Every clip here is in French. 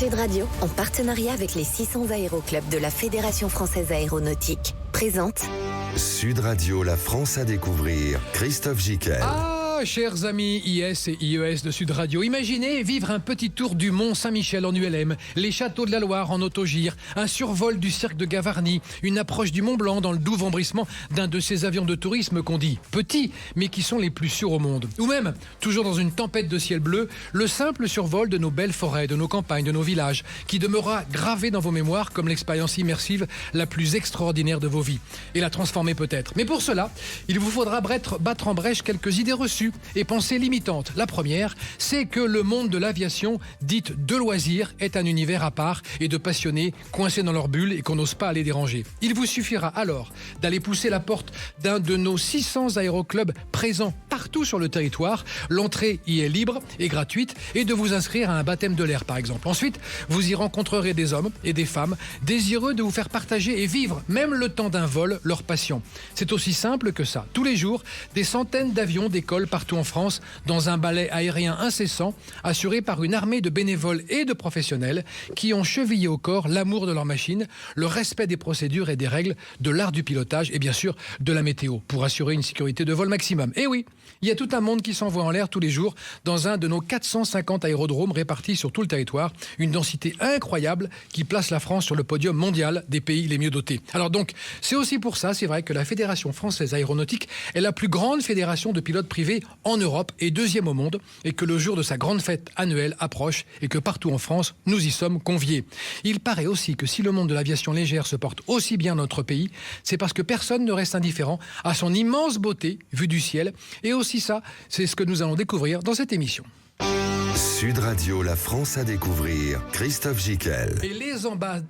Sud Radio, en partenariat avec les 600 aéroclubs de la Fédération française aéronautique, présente Sud Radio, la France à découvrir. Christophe Giquel. Chers amis IS et IES de Sud Radio, imaginez vivre un petit tour du Mont Saint-Michel en ULM, les châteaux de la Loire en autogire, un survol du cirque de Gavarnie, une approche du Mont Blanc dans le doux vombrissement d'un de ces avions de tourisme qu'on dit petits, mais qui sont les plus sûrs au monde. Ou même, toujours dans une tempête de ciel bleu, le simple survol de nos belles forêts, de nos campagnes, de nos villages, qui demeurera gravé dans vos mémoires comme l'expérience immersive la plus extraordinaire de vos vies. Et la transformer peut-être. Mais pour cela, il vous faudra battre en brèche quelques idées reçues et pensées limitantes. La première, c'est que le monde de l'aviation, dite de loisirs, est un univers à part et de passionnés coincés dans leur bulle et qu'on n'ose pas aller déranger. Il vous suffira alors d'aller pousser la porte d'un de nos 600 aéroclubs présents partout sur le territoire. L'entrée y est libre et gratuite et de vous inscrire à un baptême de l'air par exemple. Ensuite, vous y rencontrerez des hommes et des femmes désireux de vous faire partager et vivre, même le temps d'un vol, leur passion. C'est aussi simple que ça. Tous les jours, des centaines d'avions décollent partout en France dans un ballet aérien incessant assuré par une armée de bénévoles et de professionnels qui ont chevillé au corps l'amour de leur machine, le respect des procédures et des règles, de l'art du pilotage et bien sûr de la météo pour assurer une sécurité de vol maximum. Et oui, il y a tout un monde qui s'envoie en l'air tous les jours dans un de nos 450 aérodromes répartis sur tout le territoire, une densité incroyable qui place la France sur le podium mondial des pays les mieux dotés. Alors donc, c'est aussi pour ça, c'est vrai que la Fédération française aéronautique est la plus grande fédération de pilotes privés en Europe et deuxième au monde, et que le jour de sa grande fête annuelle approche et que partout en France, nous y sommes conviés. Il paraît aussi que si le monde de l'aviation légère se porte aussi bien dans notre pays, c'est parce que personne ne reste indifférent à son immense beauté vue du ciel. Et aussi ça, c'est ce que nous allons découvrir dans cette émission. Sud Radio, la France à découvrir. Christophe Giquel. Et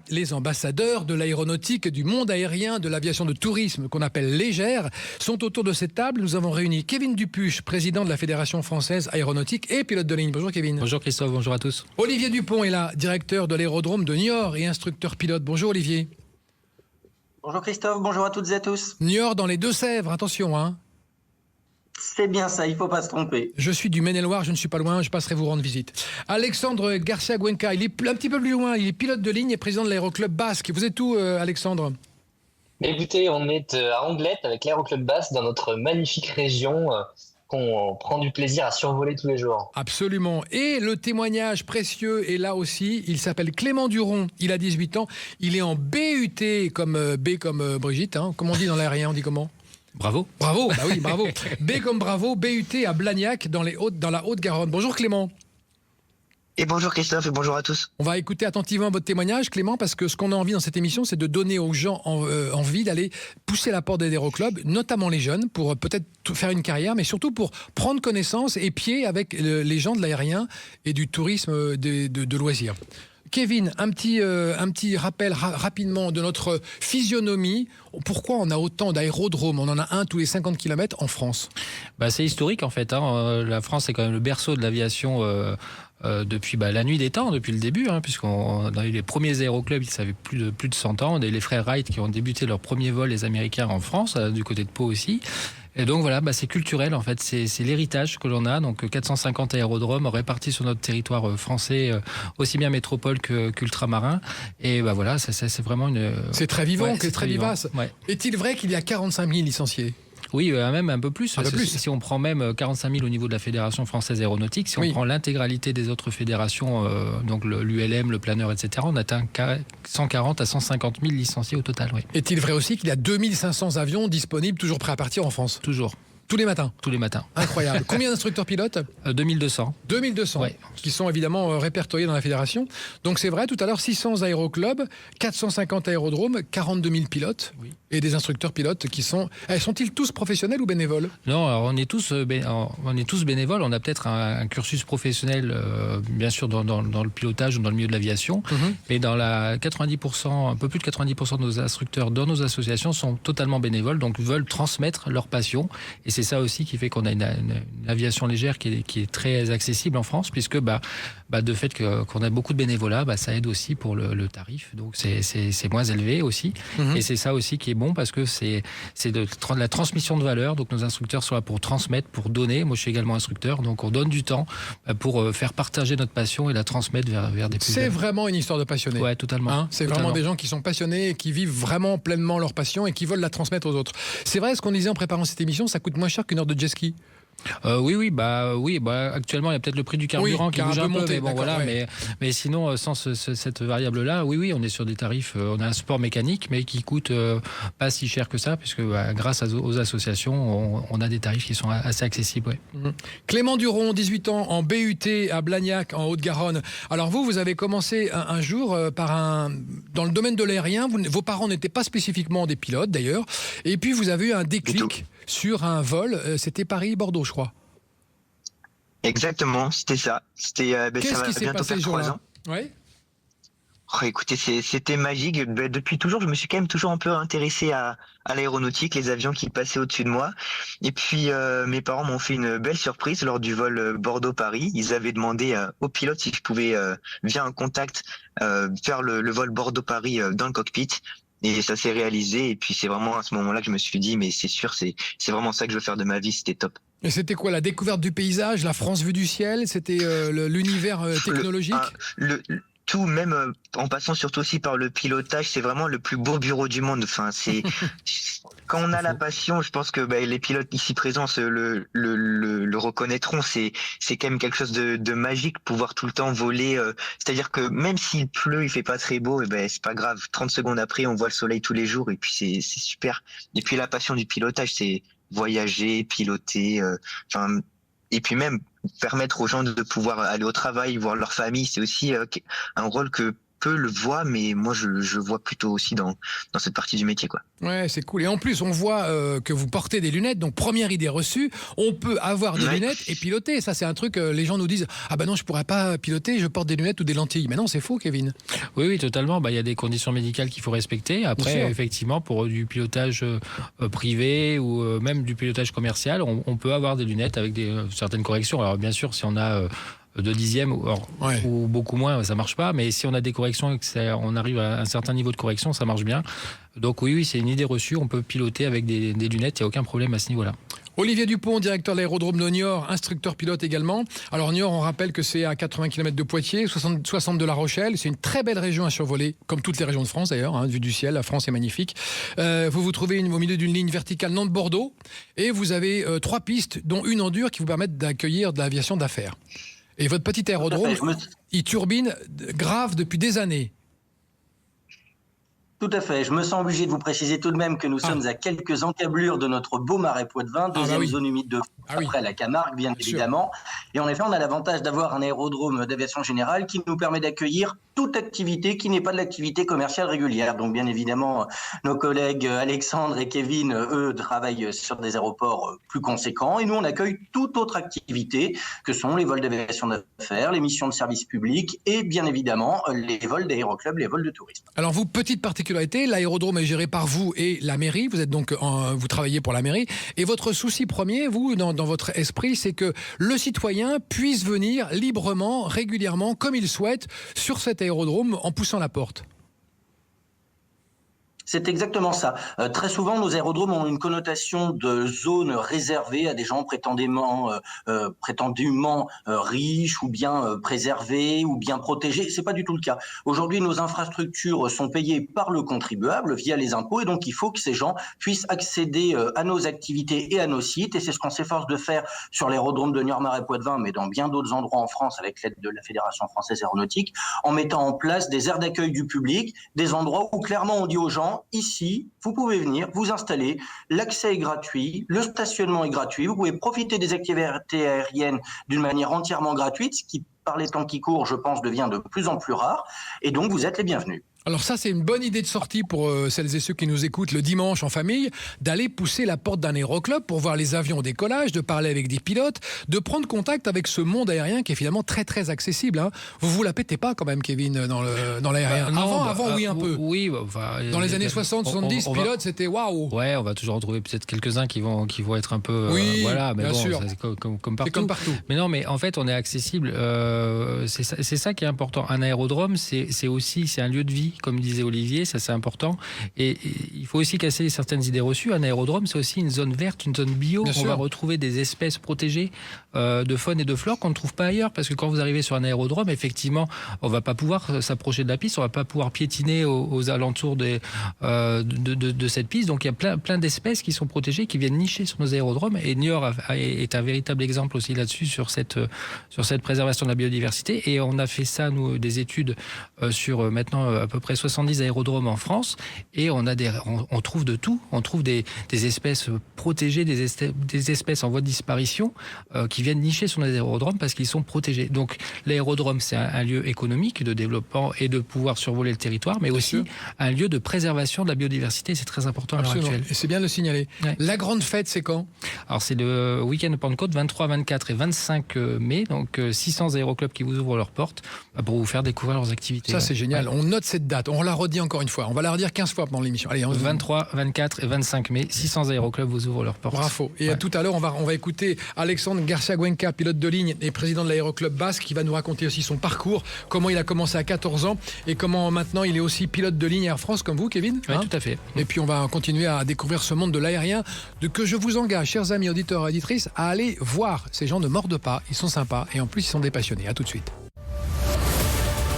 les ambassadeurs de l'aéronautique, du monde aérien, de l'aviation de tourisme qu'on appelle légère, sont autour de cette table. Nous avons réuni Kevin Dupuche, président de la Fédération française aéronautique et pilote de ligne. Bonjour Kevin. Bonjour Christophe, bonjour à tous. Olivier Dupont est là, directeur de l'aérodrome de Niort et instructeur pilote. Bonjour Olivier. Bonjour Christophe, bonjour à toutes et à tous. Niort dans les Deux-Sèvres, attention hein. C'est bien ça, il ne faut pas se tromper. Je suis du Maine-et-Loire, je ne suis pas loin, je passerai vous rendre visite. Alexandre Garcia-Guenca, il est un petit peu plus loin, il est pilote de ligne et président de l'aéroclub Basque. Vous êtes où Alexandre ? Écoutez, on est à Anglette avec l'aéroclub Basque dans notre magnifique région qu'on prend du plaisir à survoler tous les jours. Absolument. Et le témoignage précieux est là aussi. Il s'appelle Clément Duron. Il a 18 ans. Il est en BUT comme B comme Brigitte. Hein. Comme on dit dans l'aérien, on dit comment ? Bravo. Bravo, bah oui, bravo. B comme bravo, BUT à Blagnac dans la Haute-Garonne. Bonjour Clément. Et bonjour Christophe et bonjour à tous. On va écouter attentivement votre témoignage Clément parce que ce qu'on a envie dans cette émission c'est de donner aux gens envie d'aller pousser la porte des aéroclubs, notamment les jeunes, pour peut-être faire une carrière mais surtout pour prendre connaissance et pied avec les gens de l'aérien et du tourisme de loisirs. Kevin, un petit rappel rapidement de notre physionomie. Pourquoi on a autant d'aérodromes ? On en a un tous les 50 km en France. C'est historique en fait. La France est quand même le berceau de l'aviation depuis la nuit des temps, depuis le début, puisqu'on a eu les premiers aéroclubs, ils avaient plus de 100 ans. Les frères Wright qui ont débuté leur premier vol, les Américains en France, du côté de Pau aussi. Et donc voilà, c'est culturel en fait, c'est l'héritage que l'on a, donc 450 aérodromes répartis sur notre territoire français, aussi bien métropole qu'ultramarin. Et voilà, c'est vraiment une... C'est très vivant, c'est très vivace. Ouais. Est-il vrai qu'il y a 45 000 licenciés ? Oui, même un peu plus. Un peu plus. Si on prend même 45 000 au niveau de la Fédération française aéronautique, si on prend l'intégralité des autres fédérations, donc l'ULM, le planeur, etc., on atteint 140 à 150 000 licenciés au total. Oui. Est-il vrai aussi qu'il y a 2500 avions disponibles, toujours prêts à partir en France ? Toujours. Tous les matins ? Tous les matins. Incroyable. Combien d'instructeurs pilotes ? 2200. 2200, ouais. Qui sont évidemment répertoriés dans la fédération. Donc c'est vrai, tout à l'heure, 600 aéroclubs, 450 aérodromes, 42 000 pilotes et des instructeurs pilotes qui sont... Sont-ils tous professionnels ou bénévoles ? Non, alors on est tous bénévoles. On a peut-être un cursus professionnel, bien sûr, dans le pilotage ou dans le milieu de l'aviation. Mais dans 90%, un peu plus de 90% de nos instructeurs dans nos associations sont totalement bénévoles, donc veulent transmettre leur passion. Et c'est ça aussi qui fait qu'on a une aviation légère qui est très accessible en France, puisque de fait qu'on a beaucoup de bénévolat, ça aide aussi pour le tarif. Donc c'est moins élevé aussi. Et c'est ça aussi qui est bon, parce que c'est de la transmission de valeur. Donc nos instructeurs sont là pour transmettre, pour donner. Moi je suis également instructeur, donc on donne du temps pour faire partager notre passion et la transmettre vers des plus jeunes. C'est vraiment une histoire de passionnés. Ouais, totalement. C'est vraiment des gens qui sont passionnés et qui vivent vraiment pleinement leur passion et qui veulent la transmettre aux autres. C'est vrai, ce qu'on disait en préparant cette émission, ça coûte moins cher qu'une heure de jet ski. Oui, actuellement il y a peut-être le prix du carburant qui bouge un peu, monté, mais voilà, mais sinon sans cette variable-là, oui, on est sur des tarifs, on a un sport mécanique, mais qui coûte pas si cher que ça, puisque grâce aux associations, on a des tarifs qui sont assez accessibles. Ouais. Clément Duron, 18 ans, en BUT à Blagnac, en Haute-Garonne. Alors vous avez commencé un jour dans le domaine de l'aérien. Vos parents n'étaient pas spécifiquement des pilotes d'ailleurs, et puis vous avez eu un déclic sur un vol, c'était Paris-Bordeaux, je crois. Exactement, c'était ça. Qu'est-ce qui s'est passé ce jour-là? Écoutez, c'était magique. Depuis toujours, je me suis quand même toujours un peu intéressé à l'aéronautique, les avions qui passaient au-dessus de moi. Et puis, mes parents m'ont fait une belle surprise lors du vol Bordeaux-Paris. Ils avaient demandé au pilote si je pouvais, via un contact, faire le vol Bordeaux-Paris dans le cockpit. Et ça s'est réalisé. Et puis c'est vraiment à ce moment-là que je me suis dit, mais c'est sûr, c'est vraiment ça que je veux faire de ma vie. C'était top. Et c'était quoi, la découverte du paysage, la France vue du ciel? C'était l'univers technologique? Tout, même en passant surtout aussi par le pilotage, c'est vraiment le plus beau bureau du monde. Enfin, c'est quand on a la passion, je pense que les pilotes ici présents le reconnaîtront. C'est quand même quelque chose de magique, pouvoir tout le temps voler. C'est-à-dire que même s'il pleut, il fait pas très beau, et c'est pas grave. 30 secondes après, on voit le soleil tous les jours, et puis c'est super. Et puis la passion du pilotage, c'est voyager, piloter, et puis même permettre aux gens de pouvoir aller au travail, voir leur famille, c'est aussi un rôle que peu le voient, mais moi je vois plutôt aussi dans cette partie du métier, quoi. Ouais, c'est cool. Et en plus, on voit que vous portez des lunettes, donc première idée reçue, on peut avoir des lunettes et piloter. Ça, c'est un truc, les gens nous disent « Ah ben non, je pourrais pas piloter, je porte des lunettes ou des lentilles ». Mais non, c'est faux, Kevin. Oui, totalement. Il y a des conditions médicales qu'il faut respecter. Après, effectivement, pour du pilotage privé ou même du pilotage commercial, on peut avoir des lunettes avec certaines corrections. Alors bien sûr, si on a... de dixième ou beaucoup moins, ça marche pas, mais si on a des corrections et on arrive à un certain niveau de correction, ça marche bien. Donc oui, c'est une idée reçue, on peut piloter avec des lunettes, il n'y a aucun problème à ce niveau-là. Olivier Dupont, directeur de l'aérodrome de Niort, instructeur pilote également. Alors Niort, on rappelle que c'est à 80 km de Poitiers, 60 de La Rochelle. C'est une très belle région à survoler, comme toutes les régions de France d'ailleurs, vue du ciel, la France est magnifique. Vous vous trouvez au milieu d'une ligne verticale Nantes-Bordeaux, et vous avez 3 pistes, dont une en dur, qui vous permettent d'accueillir de l'aviation d'affaires. Et votre petit aérodrome, il turbine grave depuis des années. Tout à fait. Je me sens obligé de vous préciser tout de même que nous sommes à quelques encablures de notre beau marais Poitevin, deuxième zone humide de France, après la Camargue, bien évidemment. Et en effet, on a l'avantage d'avoir un aérodrome d'aviation générale qui nous permet d'accueillir toute activité qui n'est pas de l'activité commerciale régulière. Donc, bien évidemment, nos collègues Alexandre et Kevin, eux, travaillent sur des aéroports plus conséquents. Et nous, on accueille toute autre activité, que sont les vols d'aviation d'affaires, les missions de service public et, bien évidemment, les vols d'aéroclub, les vols de tourisme. Alors, vous, petite particularité, l'aérodrome est géré par vous et la mairie. Vous êtes donc, vous travaillez pour la mairie. Et votre souci premier, vous, dans votre esprit, c'est que le citoyen puisse venir librement, régulièrement, comme il souhaite, sur cet aérodrome en poussant la porte. C'est exactement ça. Très souvent, nos aérodromes ont une connotation de zone réservée à des gens prétendument riches ou bien préservés ou bien protégés. C'est pas du tout le cas. Aujourd'hui, nos infrastructures sont payées par le contribuable via les impôts, et donc il faut que ces gens puissent accéder à nos activités et à nos sites. Et c'est ce qu'on s'efforce de faire sur l'aérodrome de Niort-Marais-Poitevin, mais dans bien d'autres endroits en France avec l'aide de la Fédération française aéronautique, en mettant en place des aires d'accueil du public, des endroits où clairement on dit aux gens: ici, vous pouvez venir, vous installer, l'accès est gratuit, le stationnement est gratuit, vous pouvez profiter des activités aériennes d'une manière entièrement gratuite, ce qui, par les temps qui courent, je pense, devient de plus en plus rare, et donc vous êtes les bienvenus. Alors ça, c'est une bonne idée de sortie pour celles et ceux qui nous écoutent le dimanche en famille, d'aller pousser la porte d'un aéroclub pour voir les avions au décollage, de parler avec des pilotes, de prendre contact avec ce monde aérien qui est finalement très très accessible. Hein. Vous la pétez pas quand même, Kevin, dans l'aérien. Avant, oui, un peu. Oui, dans les années 60, 70, pilote, c'était waouh. Ouais, on va toujours en trouver peut-être quelques-uns qui vont être un peu... voilà, mais bien bon, sûr. C'est comme partout. C'est comme partout. Mais non, mais en fait, on est accessible. C'est ça qui est important. Un aérodrome, c'est un lieu de vie, comme disait Olivier, ça c'est important. Et il faut aussi casser certaines idées reçues. Un aérodrome, c'est aussi une zone verte, une zone bio. On va retrouver des espèces protégées de faune et de flore qu'on ne trouve pas ailleurs. Parce que quand vous arrivez sur un aérodrome, effectivement, on va pas pouvoir s'approcher de la piste, on va pas pouvoir piétiner aux alentours de cette piste. Donc il y a plein d'espèces qui sont protégées, qui viennent nicher sur nos aérodromes. Et Niort est un véritable exemple aussi là-dessus, sur cette préservation de la biodiversité. Et on a fait ça, nous, des études sur maintenant à peu près 70 aérodromes en France, et on trouve de tout. On trouve des espèces protégées, des espèces en voie de disparition qui viennent nicher sur les aérodromes parce qu'ils sont protégés. Donc l'aérodrome, c'est un lieu économique de développement et de pouvoir survoler le territoire, mais aussi un lieu de préservation de la biodiversité. C'est très important à l'heure actuelle. Et c'est bien de le signaler. Ouais. La grande fête, c'est quand ? Alors c'est le week-end de Pentecôte, 23, 24 et 25 mai. Donc 600 aéroclubs qui vous ouvrent leurs portes pour vous faire découvrir leurs activités. Ça, c'est génial. Ouais. On note cette date. On la redit encore une fois. On va la redire 15 fois pendant l'émission. Allez, 23, 24 et 25 mai, 600 aéroclubs vous ouvrent leurs portes. Bravo. Et tout à l'heure, on va écouter Alexandre Garcia-Cuenca, pilote de ligne et président de l'aéroclub basque, qui va nous raconter aussi son parcours, comment il a commencé à 14 ans et comment maintenant il est aussi pilote de ligne Air France comme vous, Kevin. Oui, tout à fait. Et puis on va continuer à découvrir ce monde de l'aérien, que je vous engage, chers amis auditeurs et auditrices, à aller voir. Ces gens ne mordent pas, ils sont sympas et en plus ils sont des passionnés. À tout de suite.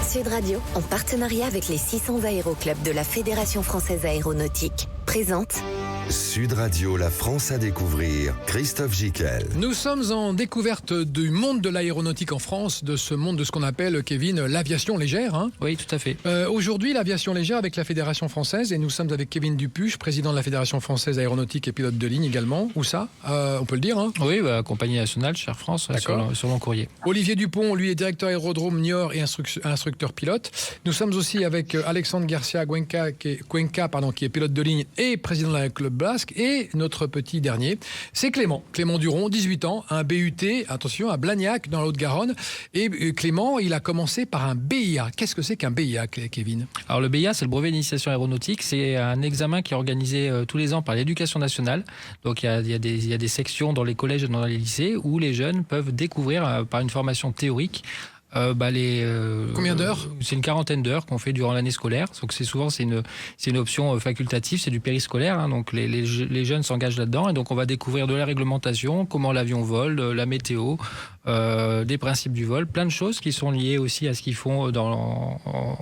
Sud Radio, en partenariat avec les 600 aéroclubs de la Fédération Française Aéronautique, présente Sud Radio, la France à découvrir, Christophe Gickel. Nous sommes en découverte du monde de l'aéronautique en France, de ce monde de ce qu'on appelle, Kevin, l'aviation légère. Hein. Oui, tout à fait. Aujourd'hui, l'aviation légère avec la Fédération Française, et nous sommes avec Kevin Dupuche, président de la Fédération Française Aéronautique et pilote de ligne également. Où ça on peut le dire. Hein. Oui, compagnie nationale, Air France, sur mon courrier. Olivier Dupont, lui, est directeur aérodrome Niort et instructeur pilote. Nous sommes aussi avec Alexandre Garcia-Cuenca, qui est pilote de ligne et président de la club basque, et notre petit dernier, c'est Clément Duron, 18 ans, un BUT, attention, à Blagnac, dans la Haute-Garonne. Et Clément, il a commencé par un BIA. Qu'est-ce que c'est qu'un BIA, Kevin ? Alors le BIA, c'est le brevet d'initiation aéronautique. C'est un examen qui est organisé tous les ans par l'Éducation nationale. Donc il y a des sections dans les collèges et dans les lycées où les jeunes peuvent découvrir par une formation théorique combien d'heures ? C'est une quarantaine d'heures qu'on fait durant l'année scolaire. Donc c'est une option facultative, c'est du périscolaire. Hein, donc les jeunes s'engagent là-dedans et donc on va découvrir de la réglementation, comment l'avion vole, la météo, des principes du vol, plein de choses qui sont liées aussi à ce qu'ils font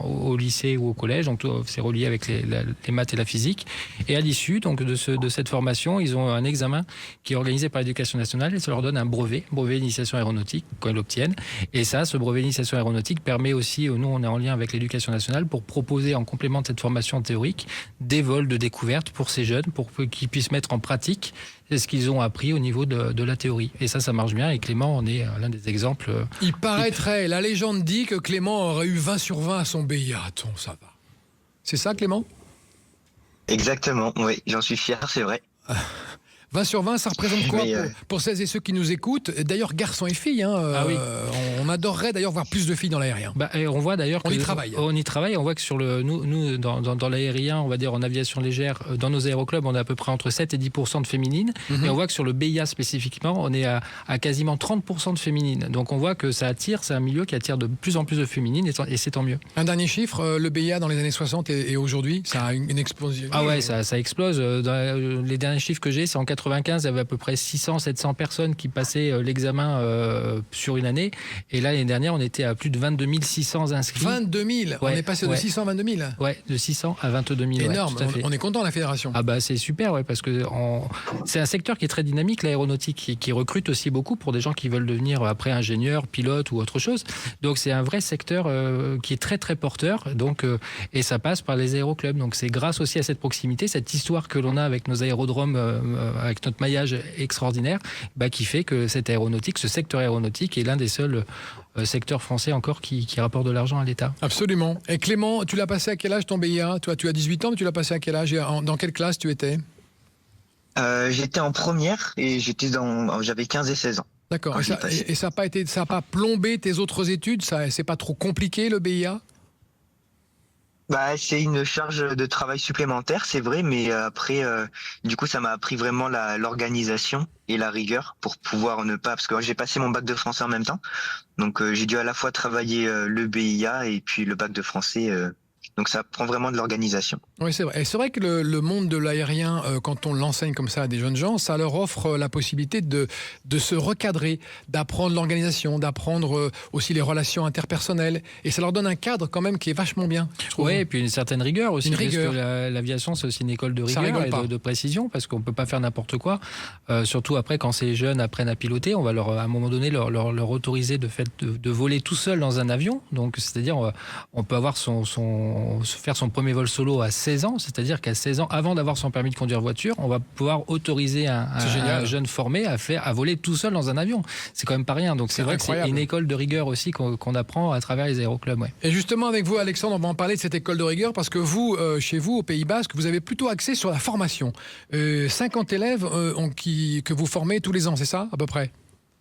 au lycée ou au collège. Donc c'est relié avec les maths et la physique. Et à l'issue donc de cette formation, ils ont un examen qui est organisé par l'Éducation nationale et ça leur donne un brevet d'initiation aéronautique quand ils l'obtiennent. Et ça, ce brevet d'initiation aéronautique permet aussi, nous on est en lien avec l'Éducation nationale pour proposer en complément de cette formation théorique des vols de découverte pour ces jeunes, pour qu'ils puissent mettre en pratique ce qu'ils ont appris au niveau de la théorie. Et ça marche bien et Clément en est l'un des exemples. Il paraîtrait, la légende dit que Clément aurait eu 20 sur 20 à son BIA. Attends, ça va. C'est ça, Clément ? Exactement, oui, j'en suis fier, c'est vrai. 20 sur 20, ça représente quoi pour celles et ceux qui nous écoutent ? D'ailleurs, garçons et filles, oui. On adorerait d'ailleurs voir plus de filles dans l'aérien. On voit d'ailleurs on y travaille. On y travaille, on voit que nous dans l'aérien, on va dire en aviation légère, dans nos aéroclubs, on est à peu près entre 7 et 10% de féminines. Et on voit que sur le BIA spécifiquement, on est à quasiment 30% de féminines. Donc on voit que ça attire, c'est un milieu qui attire de plus en plus de féminines et c'est tant mieux. Un dernier chiffre, le BIA dans les années 60 et aujourd'hui, ça a une explosion. Ah ouais, ça explose. Les derniers chiffres que j'ai, c'est en 95, il y avait à peu près 600-700 personnes qui passaient l'examen sur une année. Et là, l'année dernière, on était à plus de 22 600 inscrits. 22 000 ouais, on est passé de 600 à 22 000 Ouais, de 600 à 22 000. Énorme, ouais, on est content, la fédération. Ah c'est super, ouais, parce que c'est un secteur qui est très dynamique, l'aéronautique, qui recrute aussi beaucoup pour des gens qui veulent devenir après ingénieur, pilote ou autre chose. Donc c'est un vrai secteur qui est très très porteur. Donc, et ça passe par les aéroclubs. Donc c'est grâce aussi à cette proximité, cette histoire que l'on a avec nos aérodromes avec notre maillage extraordinaire, qui fait que cette aéronautique, ce secteur aéronautique est l'un des seuls secteurs français encore qui rapporte de l'argent à l'État. Absolument. Et Clément, tu l'as passé à quel âge ton BIA ? Toi, tu as 18 ans, mais tu l'as passé à quel âge ? Et dans quelle classe tu étais ? J'étais en première et j'avais 15 et 16 ans. D'accord. Et ça n'a pas plombé tes autres études ? C'est pas trop compliqué le BIA ? C'est une charge de travail supplémentaire, c'est vrai, mais après, du coup, ça m'a appris vraiment l'organisation et la rigueur pour pouvoir ne pas, parce que j'ai passé mon bac de français en même temps, donc j'ai dû à la fois travailler le BIA et puis le bac de français. Donc ça prend vraiment de l'organisation. Oui, c'est vrai. Et c'est vrai que le monde de l'aérien, quand on l'enseigne comme ça à des jeunes gens, ça leur offre la possibilité de se recadrer, d'apprendre l'organisation, d'apprendre aussi les relations interpersonnelles. Et ça leur donne un cadre quand même qui est vachement bien. Oui, et puis une certaine rigueur aussi. Parce que l'aviation, c'est aussi une école de rigueur et de précision, parce qu'on ne peut pas faire n'importe quoi. Surtout après, quand ces jeunes apprennent à piloter, on va à un moment donné leur autoriser de voler tout seul dans un avion. Donc, c'est-à-dire, on peut avoir faire son premier vol solo à 16 ans, c'est-à-dire qu'à 16 ans, avant d'avoir son permis de conduire voiture, on va pouvoir autoriser un jeune formé à voler tout seul dans un avion. C'est quand même pas rien. Donc c'est vrai que c'est une école de rigueur aussi qu'on apprend à travers les aéroclubs. Ouais. Et justement, avec vous, Alexandre, on va en parler de cette école de rigueur parce que vous, chez vous, au Pays Basque, vous avez plutôt axé sur la formation. 50 élèves que vous formez tous les ans, c'est ça, à peu près ?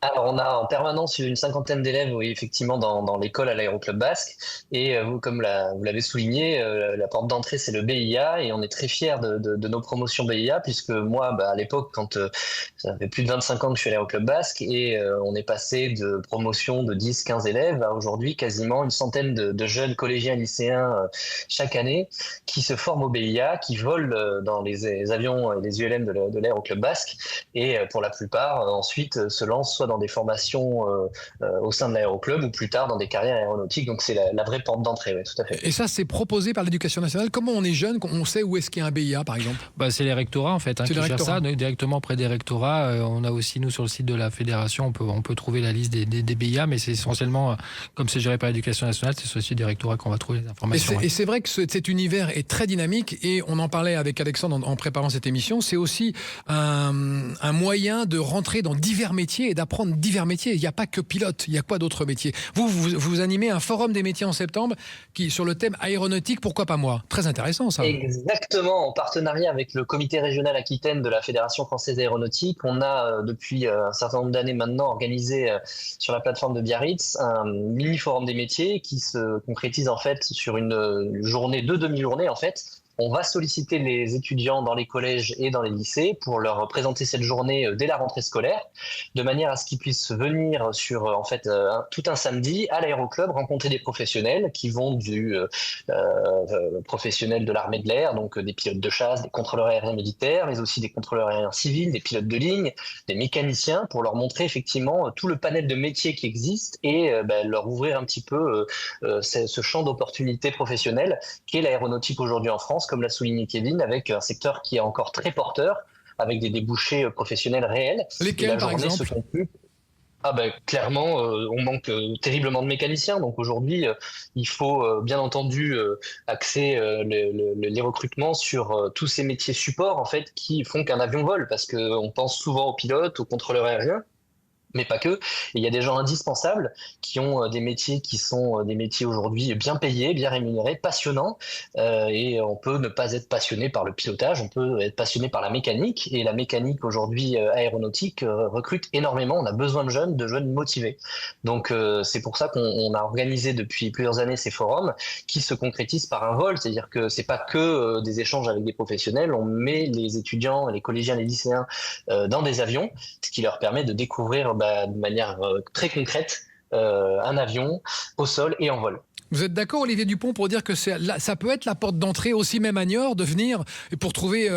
Alors, on a en permanence une cinquantaine d'élèves, oui, effectivement, dans l'école à l'Aéroclub Basque. Et vous, comme vous l'avez souligné, la porte d'entrée, c'est le BIA. Et on est très fiers de nos promotions BIA, puisque moi, à l'époque, quand ça fait plus de 25 ans que je suis à l'Aéroclub Basque, et on est passé de promotion de 10-15 élèves à aujourd'hui quasiment une centaine de jeunes collégiens et lycéens chaque année qui se forment au BIA, qui volent dans les avions et les ULM de l'Aéroclub Basque. Et pour la plupart, ensuite, se lancent soit dans des formations au sein de l'aéroclub ou plus tard dans des carrières aéronautiques. Donc c'est la vraie porte d'entrée, oui, tout à fait. Et ça, c'est proposé par l'Éducation nationale. Comment on est jeune, on sait où est-ce qu'il y a un BIA, par exemple ? C'est les rectorats, en fait, qui gèrent ça. Directement auprès des rectorats. On a aussi, nous, sur le site de la Fédération, on peut trouver la liste des BIA, mais c'est essentiellement, comme c'est géré par l'Éducation nationale, c'est sur le site des rectorats qu'on va trouver les informations. Et c'est vrai que cet univers est très dynamique, et on en parlait avec Alexandre en préparant cette émission, c'est aussi un moyen de rentrer dans divers métiers et d'apprendre divers métiers. Il n'y a pas que pilote, il y a quoi d'autres métiers ? Vous animez un forum des métiers en septembre sur le thème aéronautique, pourquoi pas moi ? Très intéressant ça. Exactement, en partenariat avec le comité régional Aquitaine de la Fédération française aéronautique, on a depuis un certain nombre d'années maintenant organisé sur la plateforme de Biarritz un mini forum des métiers qui se concrétise en fait sur une journée, 2 demi-journées en fait. On va solliciter les étudiants dans les collèges et dans les lycées pour leur présenter cette journée dès la rentrée scolaire, de manière à ce qu'ils puissent venir sur tout un samedi à l'aéroclub rencontrer des professionnels qui vont du professionnel de l'armée de l'air, donc des pilotes de chasse, des contrôleurs aériens militaires, mais aussi des contrôleurs aériens civils, des pilotes de ligne, des mécaniciens, pour leur montrer effectivement tout le panel de métiers qui existe et leur ouvrir un petit peu ce champ d'opportunités professionnelles qu'est l'aéronautique aujourd'hui en France, comme l'a souligné Kevin, avec un secteur qui est encore très porteur, avec des débouchés professionnels réels. Lesquels, par exemple ? Clairement, on manque terriblement de mécaniciens. Donc aujourd'hui, il faut bien entendu axer les recrutements sur tous ces métiers supports en fait, qui font qu'un avion vole, parce qu'on pense souvent aux pilotes, aux contrôleurs aériens, mais pas que. Et il y a des gens indispensables qui ont des métiers qui sont des métiers aujourd'hui bien payés, bien rémunérés, passionnants. Et on peut ne pas être passionné par le pilotage, on peut être passionné par la mécanique. Et la mécanique aujourd'hui aéronautique recrute énormément. On a besoin de jeunes motivés. Donc c'est pour ça qu'on a organisé depuis plusieurs années ces forums qui se concrétisent par un vol. C'est-à-dire que c'est pas que des échanges avec des professionnels. On met les étudiants, les collégiens, les lycéens dans des avions, ce qui leur permet de découvrir de manière très concrète un avion au sol et en vol. Vous êtes d'accord, Olivier Dupont, pour dire que ça peut être la porte d'entrée aussi, même à Niort, de venir pour trouver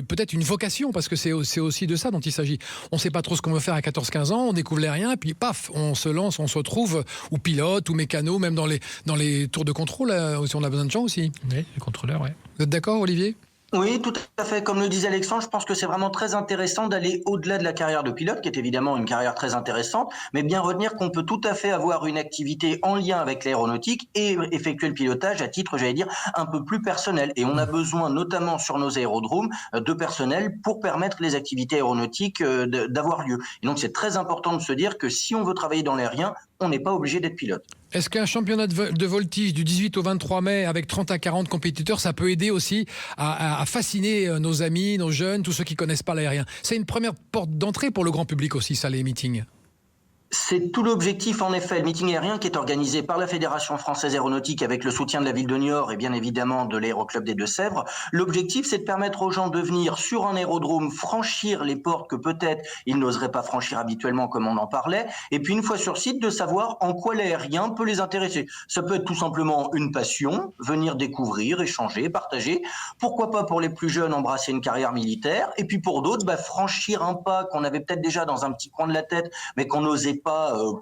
peut-être une vocation, parce que c'est aussi de ça dont il s'agit. On ne sait pas trop ce qu'on veut faire à 14-15 ans, on découvre l'aérien, et puis paf, on se lance, on se retrouve, ou pilote, ou mécano, même dans les tours de contrôle, si on a besoin de gens aussi. Oui, les contrôleurs, oui. Vous êtes d'accord, Olivier ? Oui, tout à fait. Comme le disait Alexandre, je pense que c'est vraiment très intéressant d'aller au-delà de la carrière de pilote, qui est évidemment une carrière très intéressante, mais bien retenir qu'on peut tout à fait avoir une activité en lien avec l'aéronautique et effectuer le pilotage à titre, j'allais dire, un peu plus personnel. Et on a besoin, notamment sur nos aérodromes, de personnel pour permettre les activités aéronautiques d'avoir lieu. Et donc, c'est très important de se dire que si on veut travailler dans l'aérien, on n'est pas obligé d'être pilote. Est-ce qu'un championnat de voltige du 18 au 23 mai avec 30 à 40 compétiteurs, ça peut aider aussi à fasciner nos amis, nos jeunes, tous ceux qui ne connaissent pas l'aérien? C'est une première porte d'entrée pour le grand public aussi, ça, les meetings. C'est tout l'objectif, en effet, le meeting aérien qui est organisé par la Fédération française aéronautique avec le soutien de la ville de Niort et bien évidemment de l'Aéroclub des Deux-Sèvres. L'objectif, c'est de permettre aux gens de venir sur un aérodrome franchir les portes que peut-être ils n'oseraient pas franchir habituellement comme on en parlait, et puis une fois sur site, de savoir en quoi l'aérien peut les intéresser. Ça peut être tout simplement une passion, venir découvrir, échanger, partager. Pourquoi pas pour les plus jeunes embrasser une carrière militaire, et puis pour d'autres, franchir un pas qu'on avait peut-être déjà dans un petit coin de la tête, mais qu'on n'osait pas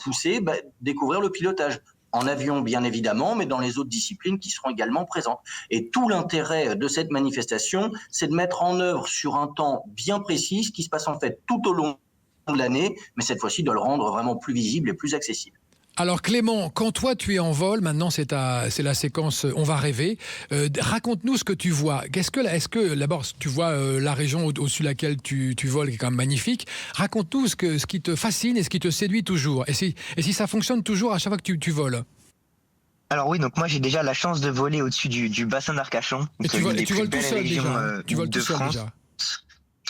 pousser, découvrir le pilotage. En avion, bien évidemment, mais dans les autres disciplines qui seront également présentes. Et tout l'intérêt de cette manifestation, c'est de mettre en œuvre sur un temps bien précis ce qui se passe en fait tout au long de l'année, mais cette fois-ci de le rendre vraiment plus visible et plus accessible. Alors Clément, quand toi tu es en vol, maintenant c'est la séquence On va rêver, raconte-nous ce que tu vois. Est-ce que d'abord tu vois la région au-dessus de laquelle tu voles qui est quand même magnifique. Raconte-nous ce qui te fascine et ce qui te séduit toujours. Et si ça fonctionne toujours à chaque fois que tu voles. Alors oui, donc moi j'ai déjà la chance de voler au-dessus du bassin d'Arcachon. Et tu voles tout seul déjà. Tu voles tout seul déjà.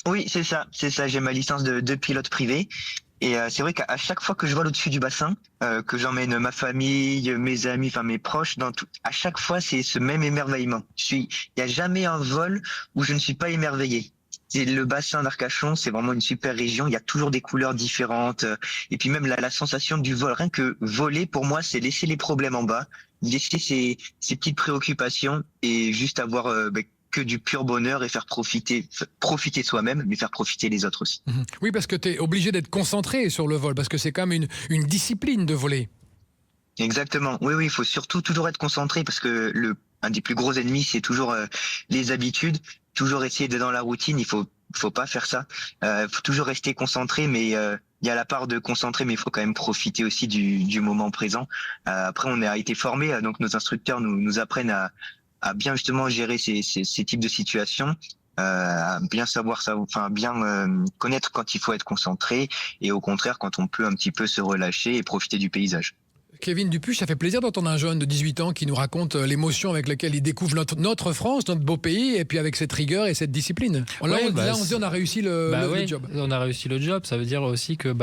Oui, c'est ça. J'ai ma licence de pilote privé. Et c'est vrai qu'à chaque fois que je vole au-dessus du bassin, que j'emmène ma famille, mes amis, enfin mes proches, à chaque fois c'est ce même émerveillement. Il y a jamais un vol où je ne suis pas émerveillé. C'est le bassin d'Arcachon, c'est vraiment une super région. Il y a toujours des couleurs différentes. Et puis même la sensation du vol, rien que voler pour moi, c'est laisser les problèmes en bas, laisser ces petites préoccupations et juste avoir que du pur bonheur et faire profiter soi-même, mais faire profiter les autres aussi. Oui, parce que tu es obligé d'être concentré sur le vol, parce que c'est quand même une discipline de voler. Exactement. Oui, il faut surtout toujours être concentré, parce que un des plus gros ennemis, c'est toujours les habitudes. Toujours essayer d'être dans la routine, il faut pas faire ça. Faut toujours rester concentré, mais il y a la part de concentré, mais il faut quand même profiter aussi du moment présent. Après, on a été formés, donc nos instructeurs nous apprennent à bien justement gérer ces types de situations, à bien savoir ça, enfin bien connaître quand il faut être concentré et au contraire quand on peut un petit peu se relâcher et profiter du paysage. Kevin Dupuche, ça fait plaisir d'entendre un jeune de 18 ans qui nous raconte l'émotion avec laquelle il découvre notre France, notre beau pays, et puis avec cette rigueur et cette discipline. On se dit on a réussi le job. On a réussi le job, ça veut dire aussi que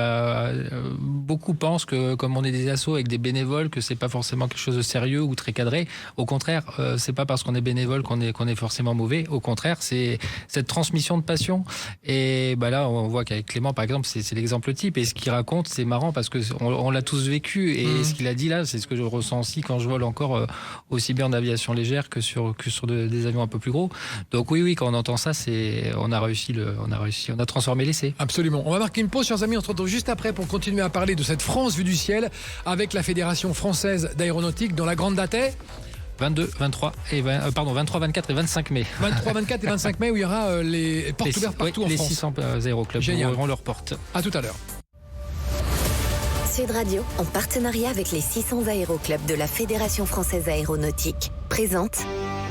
beaucoup pensent que comme on est des assos avec des bénévoles, que c'est pas forcément quelque chose de sérieux ou très cadré. Au contraire, c'est pas parce qu'on est bénévole qu'on est forcément mauvais. Au contraire, c'est cette transmission de passion. Et là, on voit qu'avec Clément, par exemple, c'est l'exemple type. Et ce qu'il raconte, c'est marrant parce que on l'a tous vécu. Et ce qu'il a dit là, c'est ce que je ressens aussi quand je vole encore aussi bien en aviation légère que sur des avions un peu plus gros. Donc oui, quand on entend ça, on a transformé l'essai. Absolument. On va marquer une pause, chers amis. On se retrouve juste après pour continuer à parler de cette France vue du ciel avec la Fédération française d'aéronautique dans la grande date est 23, 24 et 25 mai. 23, 24 et 25 mai où il y aura les portes ouvertes partout en France. Les 600 aéroclubs ouvriront leurs portes. À tout à l'heure. Sud Radio, en partenariat avec les 600 aéroclubs de la Fédération française aéronautique, présente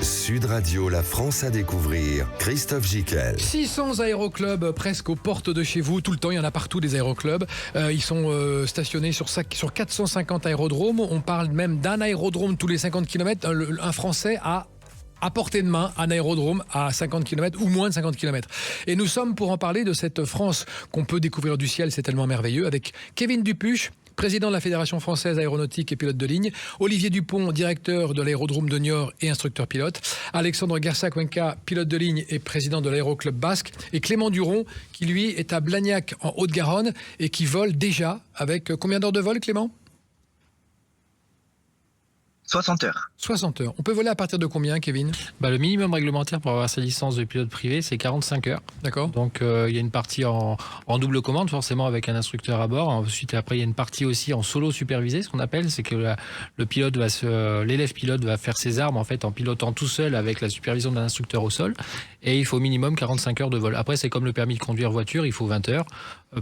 Sud Radio, la France à découvrir. Christophe Gicquel. 600 aéroclubs presque aux portes de chez vous. Tout le temps, il y en a partout des aéroclubs. Ils sont stationnés sur 450 aérodromes. On parle même d'un aérodrome tous les 50 km. Un Français a à portée de main un aérodrome à 50 km ou moins de 50 km. Et nous sommes pour en parler de cette France qu'on peut découvrir du ciel, c'est tellement merveilleux, avec Kevin Dupuche, président de la Fédération française aéronautique et pilote de ligne, Olivier Dupont, directeur de l'aérodrome de Niort et instructeur pilote, Alexandre Garcia-Cuenca, pilote de ligne et président de l'aéroclub basque, et Clément Duron, qui lui est à Blagnac en Haute-Garonne et qui vole déjà avec combien d'heures de vol, Clément ? 60 heures. 60 heures. On peut voler à partir de combien, Kevin? Le minimum réglementaire pour avoir sa licence de pilote privé, c'est 45 heures. D'accord. Donc il y a une partie en double commande, forcément avec un instructeur à bord. Ensuite, après, il y a une partie aussi en solo supervisé, ce qu'on appelle, c'est que l'élève pilote va faire ses armes en fait en pilotant tout seul avec la supervision d'un instructeur au sol. Et il faut au minimum 45 heures de vol. Après, c'est comme le permis de conduire voiture, il faut 20 heures.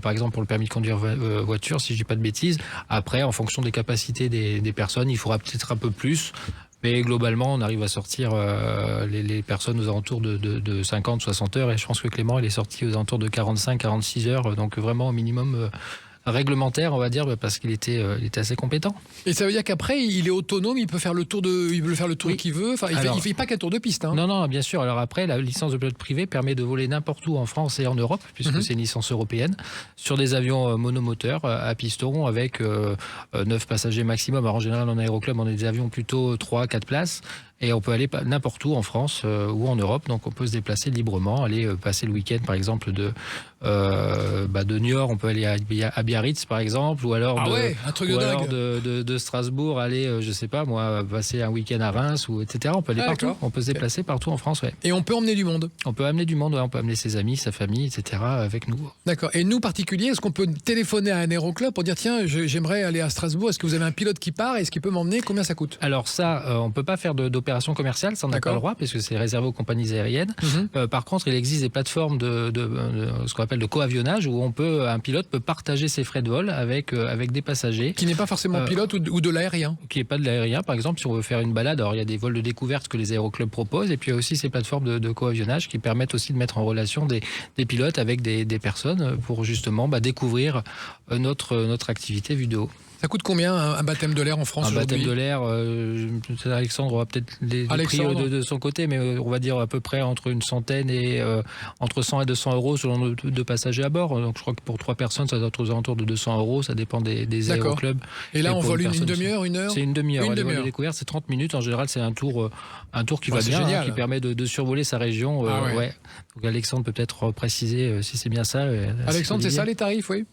Par exemple, pour le permis de conduire voiture, si je dis pas de bêtises. Après, en fonction des capacités des personnes, il faudra peut-être un peu plus. Mais globalement, on arrive à sortir les personnes aux alentours de 50-60 heures. Et je pense que Clément, il est sorti aux alentours de 45-46 heures. Donc vraiment au minimum réglementaire, on va dire, parce qu'il était assez compétent. Et ça veut dire qu'après, il est autonome, il peut faire le tour qu'il veut. Enfin, il ne fait pas qu'un tour de piste. Hein. Non, bien sûr. Alors après, la licence de pilote privé permet de voler n'importe où en France et en Europe, puisque c'est une licence européenne, sur des avions monomoteurs à piston avec 9 passagers maximum. Alors en général, en aéroclub, on a des avions plutôt 3-4 places. Et on peut aller n'importe où en France ou en Europe, donc on peut se déplacer librement, aller passer le week-end par exemple de Niort, on peut aller à Biarritz par exemple, ou alors de Strasbourg, aller, je sais pas moi, passer un week-end à Reims, ou etc. On peut aller partout, on peut se déplacer partout en France. Ouais. Et on peut emmener du monde. On peut amener du monde, on peut amener ses amis, sa famille, etc. avec nous. D'accord. Et nous particuliers, est-ce qu'on peut téléphoner à un aéroclub pour dire tiens, j'aimerais aller à Strasbourg, est-ce que vous avez un pilote qui part, est-ce qu'il peut m'emmener, combien ça coûte? Alors ça, on peut pas faire d'opération commerciale, ça on n'a pas le droit, parce que c'est réservé aux compagnies aériennes. Par contre, il existe des plateformes de ce qu'on appelle de coavionnage, où un pilote peut partager ses frais de vol avec des passagers. Qui n'est pas forcément pilote ou de l'aérien. Qui n'est pas de l'aérien, par exemple, si on veut faire une balade, alors il y a des vols de découverte que les aéroclubs proposent, et puis il y a aussi ces plateformes de coavionnage qui permettent aussi de mettre en relation des pilotes avec des personnes pour justement découvrir notre activité vue de haut. Ça coûte combien un baptême de l'air en France aujourd'hui ? Un baptême de l'air, Alexandre aura peut-être les prix de son côté, mais on va dire à peu près entre une centaine et entre 100 et 200 euros selon le nombre de passagers à bord. Donc je crois que pour 3 personnes, ça doit être aux alentours de 200 euros, ça dépend des aéroclubs. Et là, on vole une demi-heure, une heure ? C'est une demi-heure. Les vols de découverte, c'est 30 minutes. En général, c'est un tour qui va bien, qui permet de survoler sa région. Ouais. Donc Alexandre peut peut-être préciser si c'est bien ça. Alexandre, c'est ça les tarifs, oui ?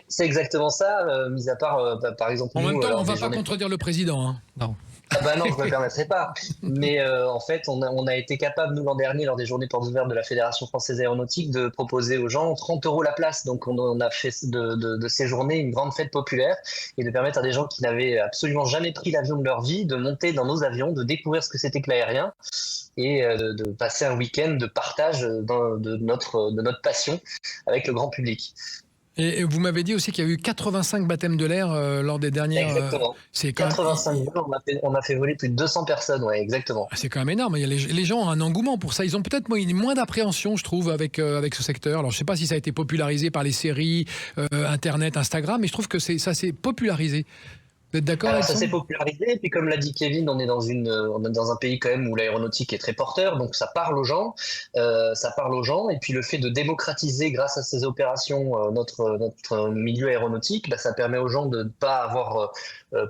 C'est exactement ça, mis à part, par exemple... En même temps, on ne va pas contredire le président. Hein. Non. Non, je ne me permettrai pas. Mais en fait, on a été capable, nous, l'an dernier, lors des journées portes ouvertes de la Fédération française aéronautique, de proposer aux gens 30 € la place. Donc, on a fait de ces journées une grande fête populaire et de permettre à des gens qui n'avaient absolument jamais pris l'avion de leur vie de monter dans nos avions, de découvrir ce que c'était que l'aérien et de passer un week-end de partage de notre passion avec le grand public. Et vous m'avez dit aussi qu'il y a eu 85 baptêmes de l'air lors des dernières... Exactement. C'est 85 vols, on a fait voler plus de 200 personnes, ouais, exactement. C'est quand même énorme. Il y a les gens ont un engouement pour ça. Ils ont peut-être moins d'appréhension, je trouve, avec ce secteur. Alors, je ne sais pas si ça a été popularisé par les séries, Internet, Instagram, mais je trouve que ça s'est popularisé. Vous êtes d'accord avec ça ? Ça s'est popularisé, et puis comme l'a dit Kevin, on est dans un pays quand même où l'aéronautique est très porteur, donc ça parle aux gens, et puis le fait de démocratiser grâce à ces opérations notre milieu aéronautique, ça permet aux gens de ne pas avoir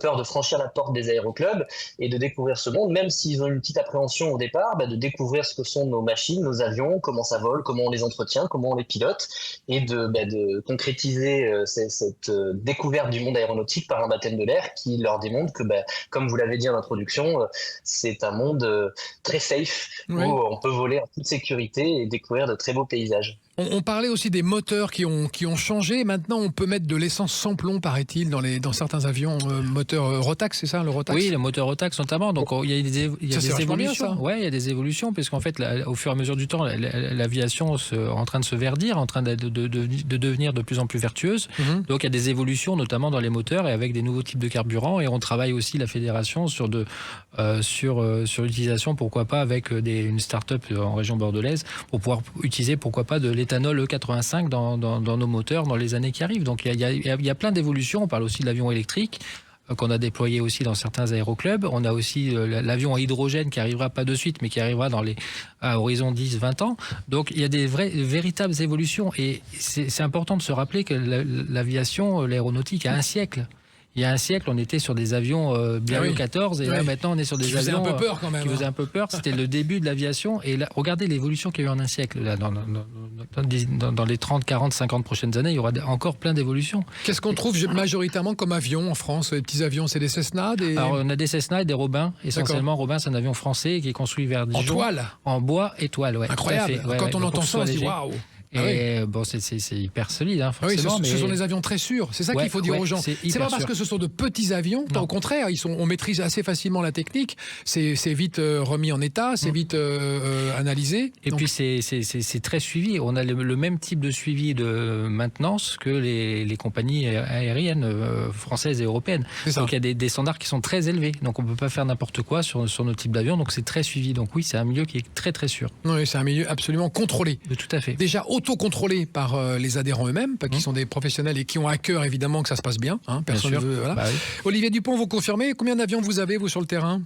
peur de franchir la porte des aéroclubs et de découvrir ce monde, même s'ils ont une petite appréhension au départ, de découvrir ce que sont nos machines, nos avions, comment ça vole, comment on les entretient, comment on les pilote, et de concrétiser cette découverte du monde aéronautique par un baptême de l'air qui leur démontre que, comme vous l'avez dit en introduction, c'est un monde très safe, où on peut voler en toute sécurité et découvrir de très beaux paysages. On parlait aussi des moteurs qui ont changé. Maintenant, on peut mettre de l'essence sans plomb, paraît-il, dans certains avions moteurs Rotax, c'est ça, le Rotax ? Oui, le moteur Rotax notamment. Donc il y a des évolutions. Oui, il y a des évolutions, puisqu'en fait, au fur et à mesure du temps, l'aviation est en train de se verdir, en train de devenir de plus en plus vertueuse. Donc il y a des évolutions, notamment dans les moteurs et avec des nouveaux types de carburants. Et on travaille aussi, la fédération, sur l'utilisation, pourquoi pas, avec une start-up en région bordelaise, pour pouvoir utiliser, pourquoi pas, de l'éthanol E85 dans nos moteurs dans les années qui arrivent. Donc il y a plein d'évolutions. On parle aussi de l'avion électrique qu'on a déployé aussi dans certains aéroclubs. On a aussi l'avion à hydrogène qui arrivera pas de suite, mais qui arrivera à horizon 10-20 ans. Donc il y a des véritables évolutions. Et c'est important de se rappeler que l'aviation, l'aéronautique a un siècle. Il y a un siècle, on était sur des avions Blériot 14 et là maintenant on est sur des avions un peu peur quand même. Qui faisaient un peu peur. C'était le début de l'aviation et là, regardez l'évolution qu'il y a eu en un siècle. Là, dans les 30, 40, 50 prochaines années, il y aura encore plein d'évolutions. Qu'est-ce qu'on trouve majoritairement comme avion en France? Les petits avions, c'est des Cessna Alors on a des Cessna et des Robins. Essentiellement, Robin, c'est un avion français qui est construit vers Dijon. En toile? En bois et toile, ouais. Incroyable. Quand on entend ça, on se dit waouh. Et bon, c'est hyper solide, hein, forcément. Ce sont des avions très sûrs. C'est ça qu'il faut dire aux gens. C'est pas parce que ce sont de petits avions. Au contraire, on maîtrise assez facilement la technique. C'est vite remis en état, c'est vite analysé. Et puis c'est très suivi. On a le même type de suivi de maintenance que les compagnies aériennes françaises et européennes. Donc il y a des standards qui sont très élevés. Donc on peut pas faire n'importe quoi sur nos types d'avions. Donc c'est très suivi. Donc oui, c'est un milieu qui est très très sûr. Oui, c'est un milieu absolument contrôlé. Tout à fait. Déjà autocontrôlés par les adhérents eux-mêmes, qui sont des professionnels et qui ont à cœur évidemment que ça se passe bien. Personne ne veut. Voilà. Oui. Olivier Dupont, vous confirmez combien d'avions vous avez, vous, sur le terrain?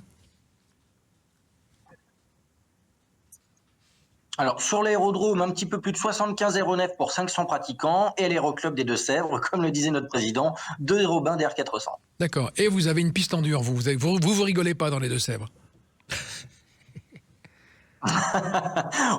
Alors, sur l'aérodrome, un petit peu plus de 75 aéronefs pour 500 pratiquants et l'aéroclub des Deux-Sèvres, comme le disait notre président, 2 Robins d'R400. D'accord. Et vous avez une piste en dur, vous rigolez pas dans les Deux-Sèvres?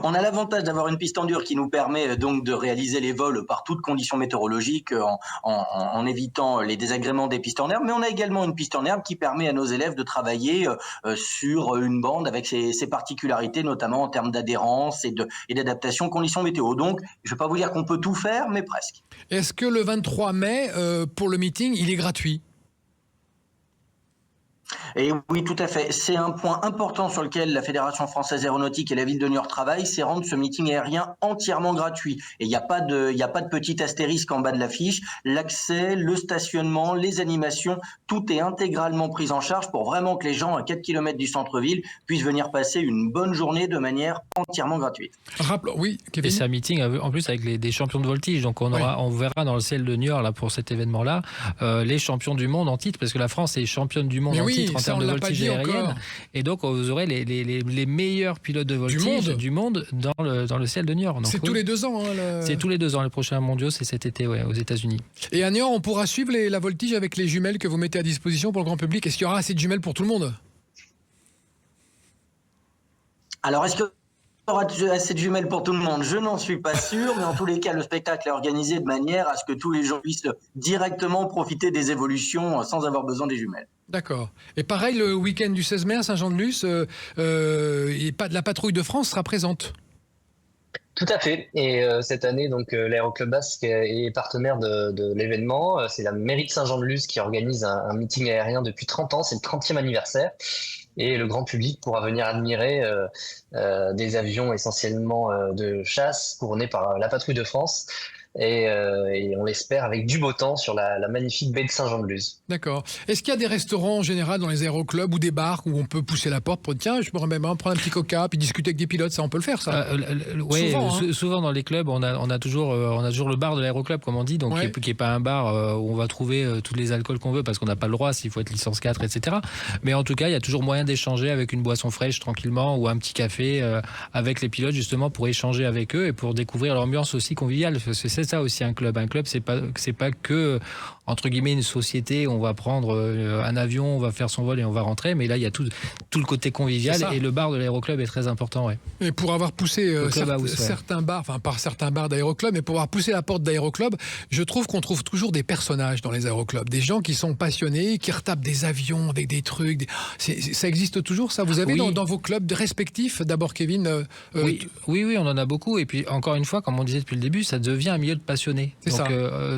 On a l'avantage d'avoir une piste en dur qui nous permet donc de réaliser les vols par toutes conditions météorologiques en évitant les désagréments des pistes en herbe, mais on a également une piste en herbe qui permet à nos élèves de travailler sur une bande avec ses particularités, notamment en termes d'adhérence et d'adaptation aux conditions météo. Donc, je ne vais pas vous dire qu'on peut tout faire, mais presque. Est-ce que le 23 mai, pour le meeting, il est gratuit ? Et oui, tout à fait. C'est un point important sur lequel la Fédération française aéronautique et la ville de Niort travaillent, c'est rendre ce meeting aérien entièrement gratuit. Et il n'y a pas de petit astérisque en bas de l'affiche. L'accès, le stationnement, les animations, tout est intégralement pris en charge pour vraiment que les gens à 4 km du centre-ville puissent venir passer une bonne journée de manière entièrement gratuite. Oui, Kevin. Et c'est un meeting en plus avec des champions de voltige. Donc on verra dans le ciel de Niort là, pour cet événement-là les champions du monde en titre, parce que la France est championne du monde en titre en termes de voltige aérienne. Et donc vous aurez les meilleurs pilotes de voltige du monde dans le ciel de Niort. C'est tous les 2 ans. C'est tous les 2 ans. Les prochains mondiaux, c'est cet été aux États-Unis. Et à Niort, on pourra suivre la voltige avec les jumelles que vous mettez à disposition pour le grand public. Est-ce qu'il y aura assez de jumelles pour tout le monde ? Alors, est-ce qu'il y aura assez de jumelles pour tout le monde ? Je n'en suis pas sûr, mais en tous les cas, le spectacle est organisé de manière à ce que tous les gens puissent directement profiter des évolutions sans avoir besoin des jumelles. D'accord. Et pareil, le week-end du 16 mai à Saint-Jean-de-Luz, la patrouille de France sera présente. Tout à fait. Et cette année, donc l'Aéroclub Basque est partenaire de l'événement. C'est la mairie de Saint-Jean-de-Luz qui organise un meeting aérien depuis 30 ans. C'est le 30e anniversaire. Et le grand public pourra venir admirer des avions essentiellement de chasse couronnés par la patrouille de France. Et on l'espère avec du beau temps sur la magnifique baie de Saint-Jean-de-Luz. D'accord. Est-ce qu'il y a des restaurants en général dans les aéroclubs ou des bars où on peut pousser la porte pour dire tiens, je pourrais même prendre un petit coca puis discuter avec des pilotes, ça on peut le faire ça. Oui, souvent dans les clubs on a toujours le bar de l'aéroclub comme on dit, donc qui est pas un bar où on va trouver tous les alcools qu'on veut parce qu'on n'a pas le droit s'il faut être licence 4, etc. Mais en tout cas il y a toujours moyen d'échanger avec une boisson fraîche tranquillement ou un petit café avec les pilotes justement pour échanger avec eux et pour découvrir l'ambiance aussi conviviale. C'est ça aussi un club. Un club, c'est pas que entre guillemets une société. On va prendre un avion, on va faire son vol et on va rentrer. Mais là, il y a tout le côté convivial et le bar de l'aéroclub est très important. Ouais. Et pour avoir poussé certains bars, enfin pas certains bars d'aéroclub, mais pour avoir poussé la porte d'aéroclub, je trouve qu'on trouve toujours des personnages dans les aéroclubs, des gens qui sont passionnés, qui retapent des avions, des trucs. Ça existe toujours, ça. Vous avez dans vos clubs respectifs, d'abord Kevin. Oui, on en a beaucoup. Et puis encore une fois, comme on disait depuis le début, ça devient un milieu de passionnés. C'est ça.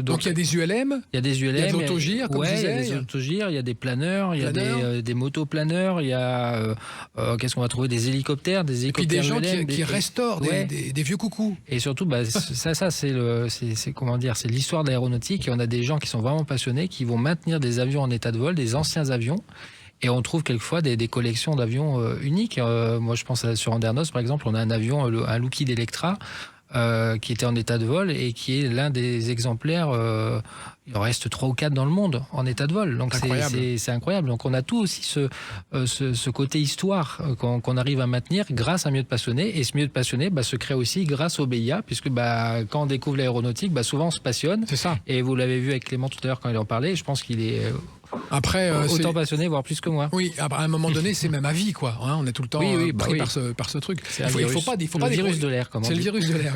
Donc il y a des ULM, il y a des autogirs, comme je disais. Il y a des autogirs, il y a des planeurs, il y a des motoplaneurs, il y a qu'est-ce qu'on va trouver, des hélicoptères et puis des gens qui restaurent des vieux coucous. Et surtout, ça c'est comment dire, c'est l'histoire de l'aéronautique. Et on a des gens qui sont vraiment passionnés, qui vont maintenir des avions en état de vol, des anciens avions. Et on trouve quelquefois des collections d'avions uniques. Moi, je pense sur Andernos, par exemple, on a un avion, un Lockheed Electra, qui était en état de vol et qui est l'un des exemplaires. Il en reste 3 ou 4 dans le monde en état de vol. Donc c'est incroyable. Donc on a tout aussi ce côté histoire qu'on arrive à maintenir grâce à un milieu de passionnés. Et ce milieu de passionnés se crée aussi grâce au BIA, puisque quand on découvre l'aéronautique, souvent on se passionne. C'est ça. Et vous l'avez vu avec Clément tout à l'heure quand il en parlait. Je pense qu'il est Après, Autant passionné, voire plus que moi. Oui, à un moment donné, c'est même à vie, quoi. Hein, on est tout le temps pris par ce truc. Il faut pas le virus de l'air, comme on dit. C'est le virus de l'air.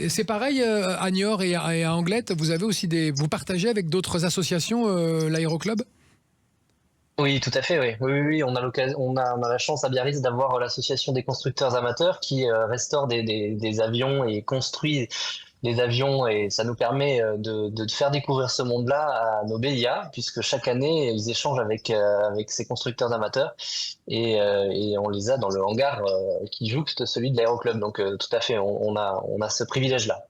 C'est pareil à Niort et à Anglette. Vous avez aussi vous partagez avec d'autres associations l'aéroclub? Oui, tout à fait. Oui. On a l'occasion, on a la chance à Biarritz d'avoir l'association des constructeurs amateurs qui restaure des avions et construit des avions, et ça nous permet de faire découvrir ce monde-là à nos BIA, puisque chaque année ils échangent avec ces constructeurs amateurs et on les a dans le hangar qui jouxte celui de l'aéroclub. Donc tout à fait, on a ce privilège-là.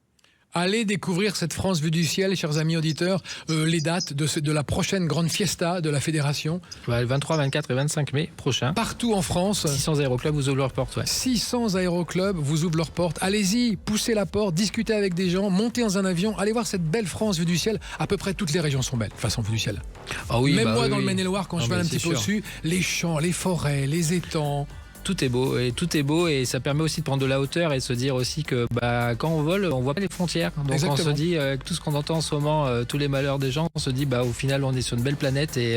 Allez découvrir cette France vue du ciel, chers amis auditeurs, les dates de la prochaine grande fiesta de la Fédération. Le 23, 24 et 25 mai prochain. Partout en France. 600 aéroclubs vous ouvrent leurs portes. 600 aéroclubs vous ouvrent leurs portes. Allez-y, poussez la porte, discutez avec des gens, montez dans un avion, allez voir cette belle France vue du ciel. À peu près toutes les régions sont belles, de façon vue du ciel. Ah oui, Même moi, dans le Maine-et-Loire, quand je vais un petit peu sûr. au-dessus, les champs, les forêts, les étangs. Tout est beau et ça permet aussi de prendre de la hauteur et de se dire aussi que quand on vole, on voit pas les frontières. Donc Exactement. on se dit, avec tout ce qu'on entend en ce moment, tous les malheurs des gens, on se dit au final on est sur une belle planète et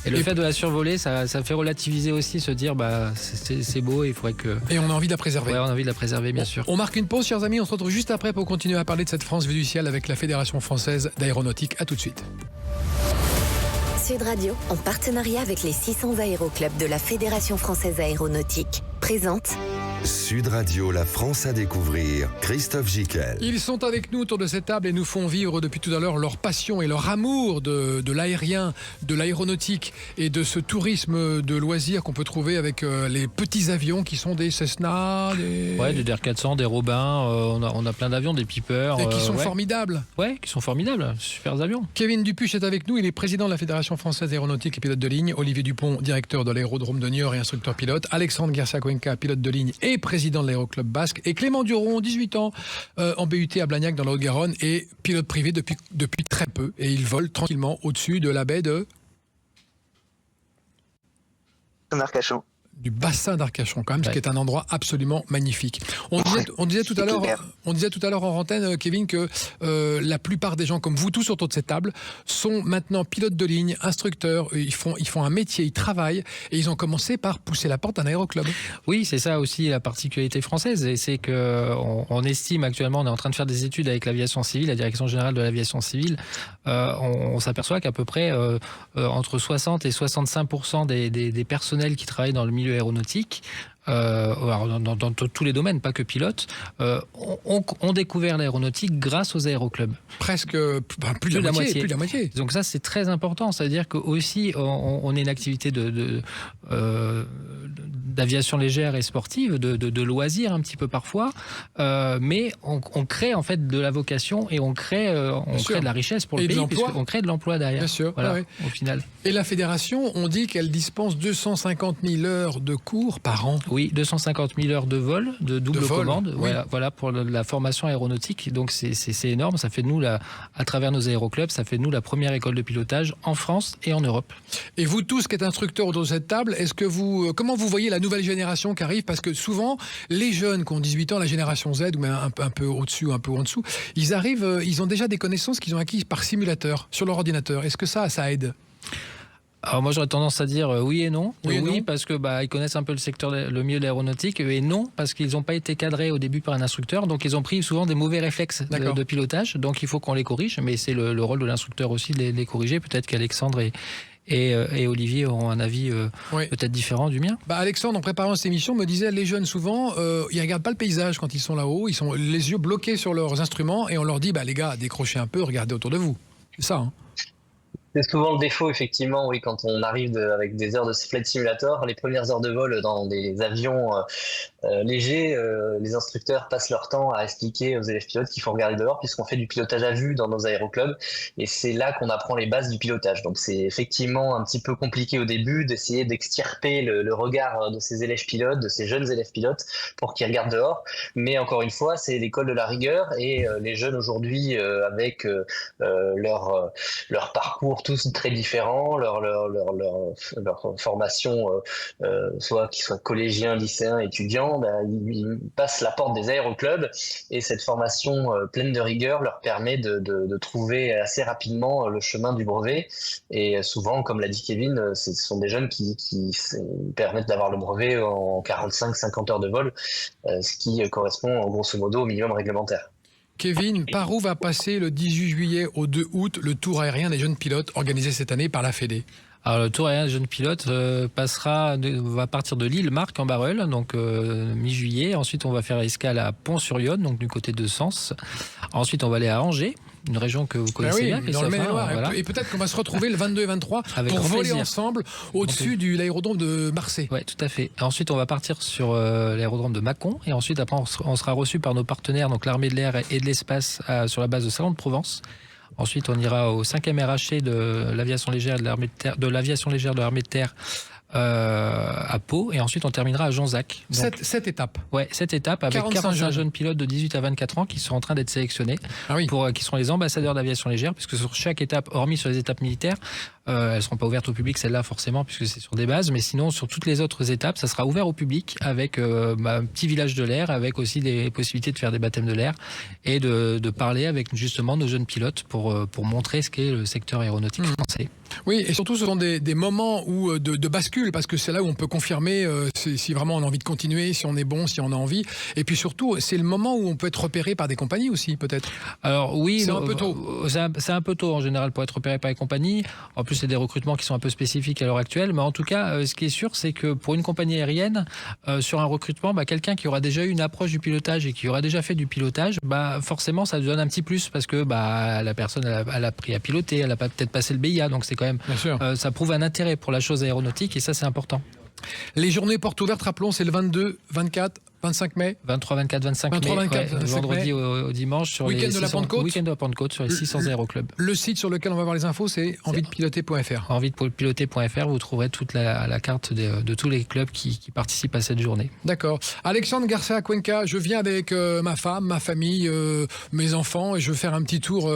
le fait de la survoler, ça fait relativiser aussi, se dire c'est beau et il faudrait que... Et on a envie de la préserver. Ouais, on a envie de la préserver, bien sûr. On marque une pause, chers amis, on se retrouve juste après pour continuer à parler de cette France vue du ciel avec la Fédération française d'aéronautique. À tout de suite. Sud Radio, en partenariat avec les 600 aéroclubs de la Fédération française aéronautique, présente Sud Radio, la France à découvrir. Christophe Gicquel. Ils sont avec nous autour de cette table et nous font vivre depuis tout à l'heure leur passion et leur amour de l'aérien, de l'aéronautique et de ce tourisme de loisirs qu'on peut trouver avec les petits avions qui sont des Cessna, des Dair 400, des Robins, on a plein d'avions, des Piper. et qui sont formidables. Ouais, qui sont formidables, super avions. Kevin Dupuche est avec nous, il est président de la Fédération française d'aéronautique et pilote de ligne. Olivier Dupont, directeur de l'aérodrome de Niort et instructeur pilote. Alexandre Garcia-Cuenca, pilote de ligne et président de l'aéroclub basque. Et Clément Duron, 18 ans, en BUT à Blagnac dans la Haute-Garonne et pilote privé depuis très peu. Et il vole tranquillement au-dessus de la baie Arcachon. du bassin d'Arcachon, quand même, ce Ouais. qui est un endroit absolument magnifique. On disait tout à l'heure en antenne, Kevin, que la plupart des gens comme vous tous autour de cette table sont maintenant pilotes de ligne, instructeurs, ils font un métier, ils travaillent et ils ont commencé par pousser la porte d'un aéroclub. Oui, c'est ça aussi la particularité française, et c'est que on estime actuellement, on est en train de faire des études avec l'aviation civile, la Direction générale de l'aviation civile, on s'aperçoit qu'à peu près entre 60 et 65% des personnels qui travaillent dans le milieu aéronautique, alors dans tous les domaines, pas que pilotes, ont découvert l'aéronautique grâce aux aéroclubs. Presque plus de la moitié. Donc ça, c'est très important. C'est-à-dire que aussi, on est une activité d'aviation légère et sportive, de loisirs un petit peu parfois, mais on crée en fait de la vocation et on crée de la richesse pour le Et de pays, l'emploi. puisqu'on crée de l'emploi derrière. Bien sûr, Voilà, ouais. au final. Et la fédération, on dit qu'elle dispense 250 000 heures de cours par an. Oui, 250 000 heures de vol, de double commande, oui. voilà pour la formation aéronautique. Donc c'est énorme, ça fait de nous, à travers nos aéroclubs, ça fait de nous la première école de pilotage en France et en Europe. Et vous tous qui êtes instructeurs autour de cette table, comment vous voyez la nouvelle génération qui arrive? Parce que souvent, les jeunes qui ont 18 ans, la génération Z, ou même un peu au-dessus, un peu en dessous, ils arrivent, ils ont déjà des connaissances qu'ils ont acquises par simulateur, sur leur ordinateur. Est-ce que ça aide? Alors moi j'aurais tendance à dire oui et non. Oui et non. Parce que ils connaissent un peu le milieu de l'aéronautique, et non parce qu'ils n'ont pas été cadrés au début par un instructeur, donc ils ont pris souvent des mauvais réflexes de pilotage, donc il faut qu'on les corrige, mais c'est le rôle de l'instructeur aussi de les corriger. Peut-être qu'Alexandre et Olivier auront un avis peut-être différent du mien. Alexandre, en préparant cette émission, me disait les jeunes souvent, ils regardent pas le paysage quand ils sont là-haut, ils sont les yeux bloqués sur leurs instruments et on leur dit les gars, décrochez un peu, regardez autour de vous. C'est ça, hein. C'est souvent le défaut, effectivement, oui, quand on arrive avec des heures de flight simulator, les premières heures de vol dans des avions légers, les instructeurs passent leur temps à expliquer aux élèves pilotes qu'il faut regarder dehors, puisqu'on fait du pilotage à vue dans nos aéroclubs, et c'est là qu'on apprend les bases du pilotage. Donc c'est effectivement un petit peu compliqué au début d'essayer d'extirper le regard de ces élèves pilotes, de ces jeunes élèves pilotes, pour qu'ils regardent dehors. Mais encore une fois, c'est l'école de la rigueur, et les jeunes aujourd'hui, avec leur parcours pour tous très différents. Leur formation, soit qu'ils soient collégiens, lycéens, étudiants, ils passent la porte des aéroclubs, et cette formation pleine de rigueur leur permet de trouver assez rapidement le chemin du brevet. Et souvent, comme l'a dit Kevin, ce sont des jeunes qui permettent d'avoir le brevet en 45-50 heures de vol, ce qui correspond grosso modo au minimum réglementaire. Kevin, par où va passer le 18 juillet au 2 août le tour aérien des jeunes pilotes organisé cette année par la Fédé? Alors, le tour aérien des jeunes pilotes va partir de l'île Marc en Barœul, donc mi-juillet. Ensuite, on va faire escale à Pont-sur-Yonne, donc du côté de Sens. Ensuite, on va aller à Angers, une région que vous connaissez bien. Dans le Maine-et-Loire. Voilà. Et peut-être qu'on va se retrouver le 22 et 23 pour voler plaisir. Ensemble au-dessus de l'aérodrome de Marseille. Oui, tout à fait. Ensuite, on va partir sur l'aérodrome de Mâcon. Et ensuite, après, on sera reçu par nos partenaires, donc l'armée de l'air et de l'espace, sur la base de Salon de Provence. Ensuite, on ira au 5e RHC de l'aviation légère de l'armée de l'armée de terre à Pau, et ensuite on terminera à Jonzac. 7 étapes. Ouais, 7 étapes avec 45 jeunes pilotes de 18 à 24 ans qui sont en train d'être sélectionnés, qui seront les ambassadeurs d'aviation légère, puisque sur chaque étape, hormis sur les étapes militaires, elles ne seront pas ouvertes au public, celles-là forcément, puisque c'est sur des bases, mais sinon sur toutes les autres étapes, ça sera ouvert au public avec un petit village de l'air, avec aussi des possibilités de faire des baptêmes de l'air et de parler avec justement nos jeunes pilotes pour montrer ce qu'est le secteur aéronautique français. Oui, et surtout ce sont des moments où de bascule, parce que c'est là où on peut confirmer si vraiment on a envie de continuer, si on est bon, si on a envie. Et puis surtout, c'est le moment où on peut être repéré par des compagnies aussi, peut-être. Alors oui, c'est un peu tôt. C'est un peu tôt en général pour être repéré par les compagnies. En plus, c'est des recrutements qui sont un peu spécifiques à l'heure actuelle. Mais en tout cas, ce qui est sûr, c'est que pour une compagnie aérienne, sur un recrutement, quelqu'un qui aura déjà eu une approche du pilotage et qui aura déjà fait du pilotage, forcément, ça donne un petit plus, parce que la personne, elle a appris à piloter, elle a peut-être passé le BIA, donc c'est quand même, ça prouve un intérêt pour la chose aéronautique, et ça, c'est important. Les journées portes ouvertes, rappelons, c'est le 22, 24, 25 mai 23, 24, 25 23, mai, 24, 25 vendredi mai. au dimanche, sur week-end les de la Pentecôte. Week-end de la Pentecôte sur les 600 aéroclubs. Le site sur lequel on va voir les infos, c'est enviedepiloter.fr. Enviedepiloter.fr, vous trouverez toute la carte de tous les clubs qui participent à cette journée. D'accord. Alexandre Garcia Cuenca, je viens avec ma femme, ma famille, mes enfants, et je veux faire un petit tour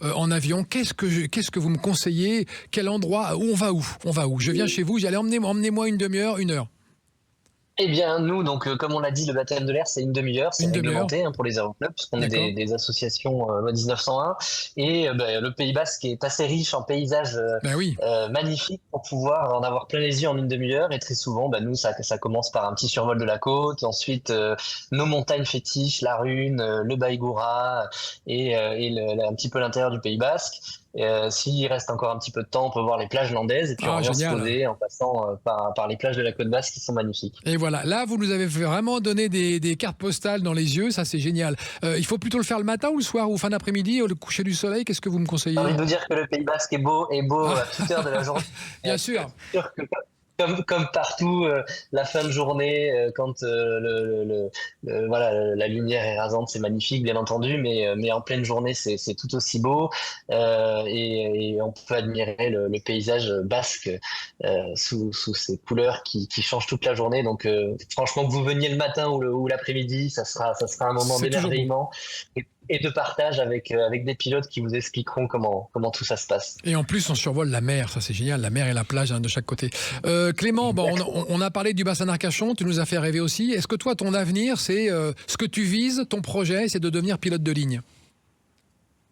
en avion. Qu'est-ce que vous me conseillez? Quel endroit? Où on va où? Je viens chez vous, emmenez-moi une demi-heure, 1 heure. Eh bien, nous, donc, comme on l'a dit, le baptême de l'air, c'est 1 demi-heure. C'est réglementé pour les aéroclubs, parce qu'on est des associations loi 1901. Et le Pays Basque est assez riche en paysages magnifiques pour pouvoir en avoir plein les yeux en 1 demi-heure. Et très souvent, nous, ça commence par un petit survol de la côte. Ensuite, nos montagnes fétiches, la Rune, le Baïgoura et un petit peu l'intérieur du Pays Basque. S'il reste encore un petit peu de temps, on peut voir les plages landaises, et puis on vient se poser en passant par les plages de la côte basque qui sont magnifiques. Et voilà, là vous nous avez vraiment donné des cartes postales dans les yeux, ça c'est génial. Il faut plutôt le faire le matin ou le soir ou fin d'après-midi, au coucher du soleil, qu'est-ce que vous me conseillez? J'ai envie de vous dire que le Pays basque est beau à toute heure de la journée. Bien sûr. Comme partout, la fin de journée, quand la lumière est rasante, c'est magnifique, bien entendu, mais en pleine journée, c'est tout aussi beau, et on peut admirer le paysage basque sous ces couleurs qui changent toute la journée. Donc, franchement, que vous veniez le matin ou l'après-midi, ça sera un moment d'émerveillement et de partage avec des pilotes qui vous expliqueront comment tout ça se passe. Et en plus, on survole la mer, ça c'est génial, la mer et la plage de chaque côté. Clément, on a parlé du bassin d'Arcachon, tu nous as fait rêver aussi. Est-ce que toi, ton avenir, c'est ce que tu vises, ton projet, c'est de devenir pilote de ligne?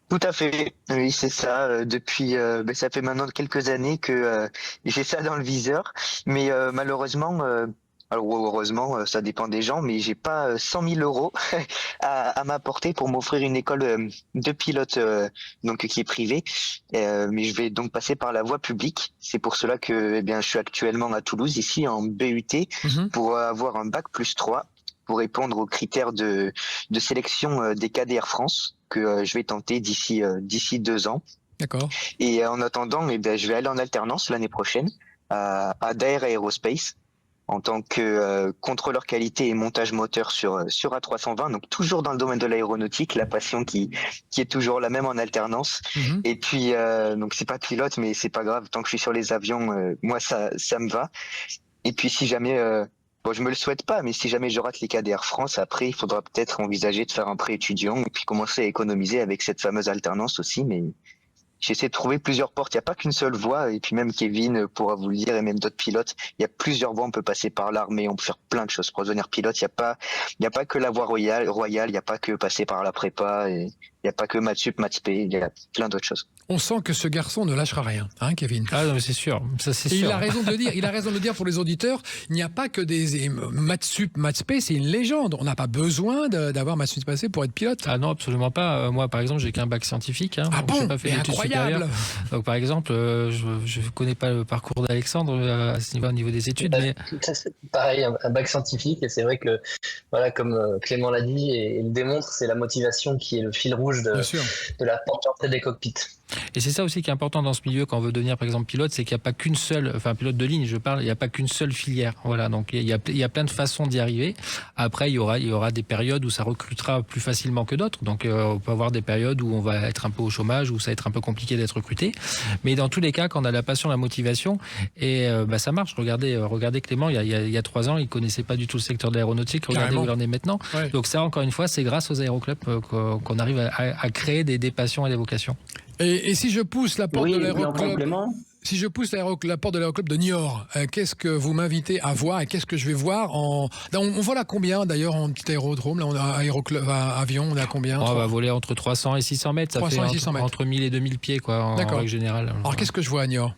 Tout à fait, oui, c'est ça. Depuis, ça fait maintenant quelques années que j'ai ça dans le viseur, mais malheureusement... Alors heureusement, ça dépend des gens, mais j'ai pas 100 000 euros à m'apporter pour m'offrir une école de pilote donc qui est privée. Mais je vais donc passer par la voie publique. C'est pour cela que je suis actuellement à Toulouse, ici en BUT, pour avoir un bac +3 pour répondre aux critères de sélection des cadets Air France que je vais tenter d'ici 2 ans. D'accord. Et en attendant, je vais aller en alternance l'année prochaine à Daher Aerospace, en tant que contrôleur qualité et montage moteur sur A320, donc toujours dans le domaine de l'aéronautique, la passion qui est toujours la même en alternance. Et puis donc c'est pas pilote, mais c'est pas grave, tant que je suis sur les avions, moi ça me va. Et puis si jamais je me le souhaite pas, mais si jamais je rate les cadets Air France, après il faudra peut-être envisager de faire un prêt étudiant et puis commencer à économiser avec cette fameuse alternance aussi, mais j'essaie de trouver plusieurs portes. Il n'y a pas qu'une seule voie. Et puis même Kevin pourra vous le dire, et même d'autres pilotes. Il y a plusieurs voies. On peut passer par l'armée, on peut faire plein de choses pour devenir pilote. Il n'y a pas que la voie royale. Il n'y a pas que passer par la prépa. Et il n'y a pas que maths sup, maths spé. Il y a plein d'autres choses. On sent que ce garçon ne lâchera rien, hein, Kevin? Ah non, mais c'est sûr. Ça, c'est sûr. Il a raison de le dire. Il a raison de le dire pour les auditeurs. Il n'y a pas que des maths sup, maths spé. C'est une légende. On n'a pas besoin d'avoir maths sup passé pour être pilote. Ah non, absolument pas. Moi, par exemple, j'ai qu'un bac scientifique. Hein. Ah bon? J'ai pas fait d'études supérieures. Donc, par exemple, je ne connais pas le parcours d'Alexandre à ce niveau, au niveau des études. Mais... C'est pareil, un bac scientifique. Et c'est vrai que, voilà, comme Clément l'a dit et le démontre, c'est la motivation qui est le fil rouge de la porte d'entrée des cockpits. Et c'est ça aussi qui est important dans ce milieu quand on veut devenir par exemple pilote, c'est qu'il n'y a pas qu'une seule, enfin pilote de ligne je parle, il n'y a pas qu'une seule filière. Voilà, donc il y a plein de façons d'y arriver. Après il y aura des périodes où ça recrutera plus facilement que d'autres. Donc on peut avoir des périodes où on va être un peu au chômage, où ça va être un peu compliqué d'être recruté. Mais dans tous les cas, quand on a la passion, la motivation, et ça marche. Regardez Clément, il y a 3 ans, il connaissait pas du tout le secteur de l'aéronautique. Regardez où il en est maintenant. Ouais. Donc ça, encore une fois, c'est grâce aux aéroclubs qu'on arrive à créer des passions et des vocations. Et si je pousse la porte de l'aéroclub, la porte de l'aéroclub de Niort, qu'est-ce que vous m'invitez à voir et qu'est-ce que je vais voir on vole à combien d'ailleurs en petit aérodrome, là on a aéroclub, avion, on est à combien? On va voler entre 300 et 600 mètres, ça fait entre 1000 et 2000 pieds quoi, en règle générale. Alors qu'est-ce que je vois à Niort,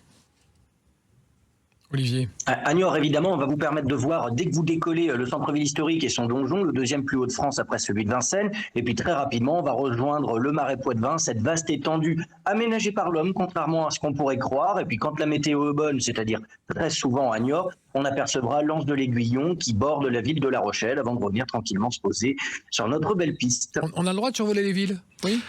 Olivier? À Niort, évidemment, on va vous permettre de voir, dès que vous décollez, le centre-ville historique et son donjon, le deuxième plus haut de France après celui de Vincennes. Et puis très rapidement, on va rejoindre le Marais Poitevin, cette vaste étendue aménagée par l'homme, contrairement à ce qu'on pourrait croire. Et puis quand la météo est bonne, c'est-à-dire très souvent à Niort, on apercevra l'anse de l'Aiguillon qui borde la ville de La Rochelle avant de revenir tranquillement se poser sur notre belle piste. On a le droit de survoler les villes? Oui.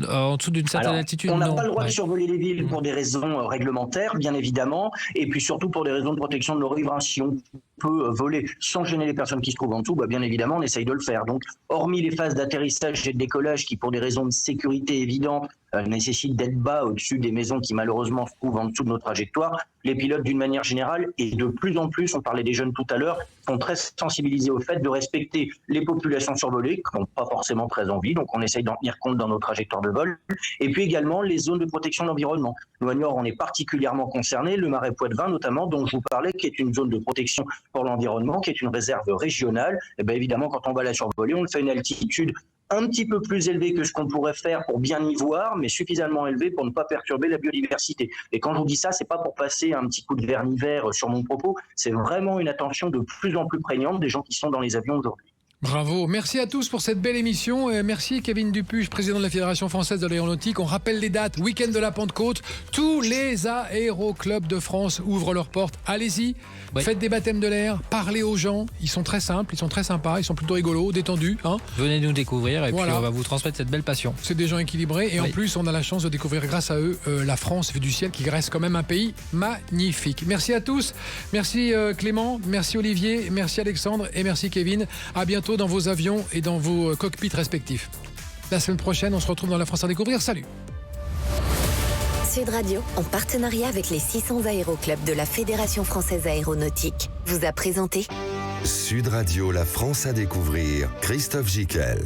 En dessous d'une certaine altitude, on n'a pas le droit de survoler les villes pour des raisons réglementaires, bien évidemment, et puis surtout pour des raisons de protection de nos riverains. Si on peut voler sans gêner les personnes qui se trouvent en dessous, bien évidemment, on essaye de le faire. Donc, hormis les phases d'atterrissage et de décollage qui, pour des raisons de sécurité évidentes, nécessitent d'être bas au-dessus des maisons qui malheureusement se trouvent en dessous de nos trajectoires, les pilotes d'une manière générale, et de plus en plus, on parlait des jeunes tout à l'heure, sont très sensibilisés au fait de respecter les populations survolées, qui n'ont pas forcément très envie, donc on essaye d'en tenir compte dans nos trajectoires de vol, et puis également les zones de protection de l'environnement. Nous, à Niort, on est particulièrement concernés, le Marais Poitevin notamment, dont je vous parlais, qui est une zone de protection pour l'environnement, qui est une réserve régionale. Et bien évidemment, quand on va la survoler, on le fait à une altitude un petit peu plus élevée que ce qu'on pourrait faire pour bien y voir, mais suffisamment élevée pour ne pas perturber la biodiversité. Et quand je vous dis ça, c'est pas pour passer un petit coup de vernis vert sur mon propos, c'est vraiment une attention de plus en plus prégnante des gens qui sont dans les avions aujourd'hui. Bravo, merci à tous pour cette belle émission. Merci Kevin Dupuche, président de la Fédération Française de l'Aéronautique. On rappelle les dates, week-end de la Pentecôte, tous les aéroclubs de France ouvrent leurs portes. Allez-y, faites des baptêmes de l'air, parlez aux gens, ils sont très simples, ils sont très sympas, ils sont plutôt rigolos, détendus. Venez nous découvrir et puis on va vous transmettre cette belle passion. C'est des gens équilibrés et en plus on a la chance de découvrir grâce à eux la France vue du ciel qui reste quand même un pays magnifique. Merci à tous, merci Clément, merci Olivier, merci Alexandre et merci Kevin. À bientôt dans vos avions et dans vos cockpits respectifs. La semaine prochaine, on se retrouve dans la France à découvrir. Salut! Sud Radio, en partenariat avec les 600 aéroclubs de la Fédération Française Aéronautique, vous a présenté Sud Radio, la France à découvrir, Christophe Gicquel.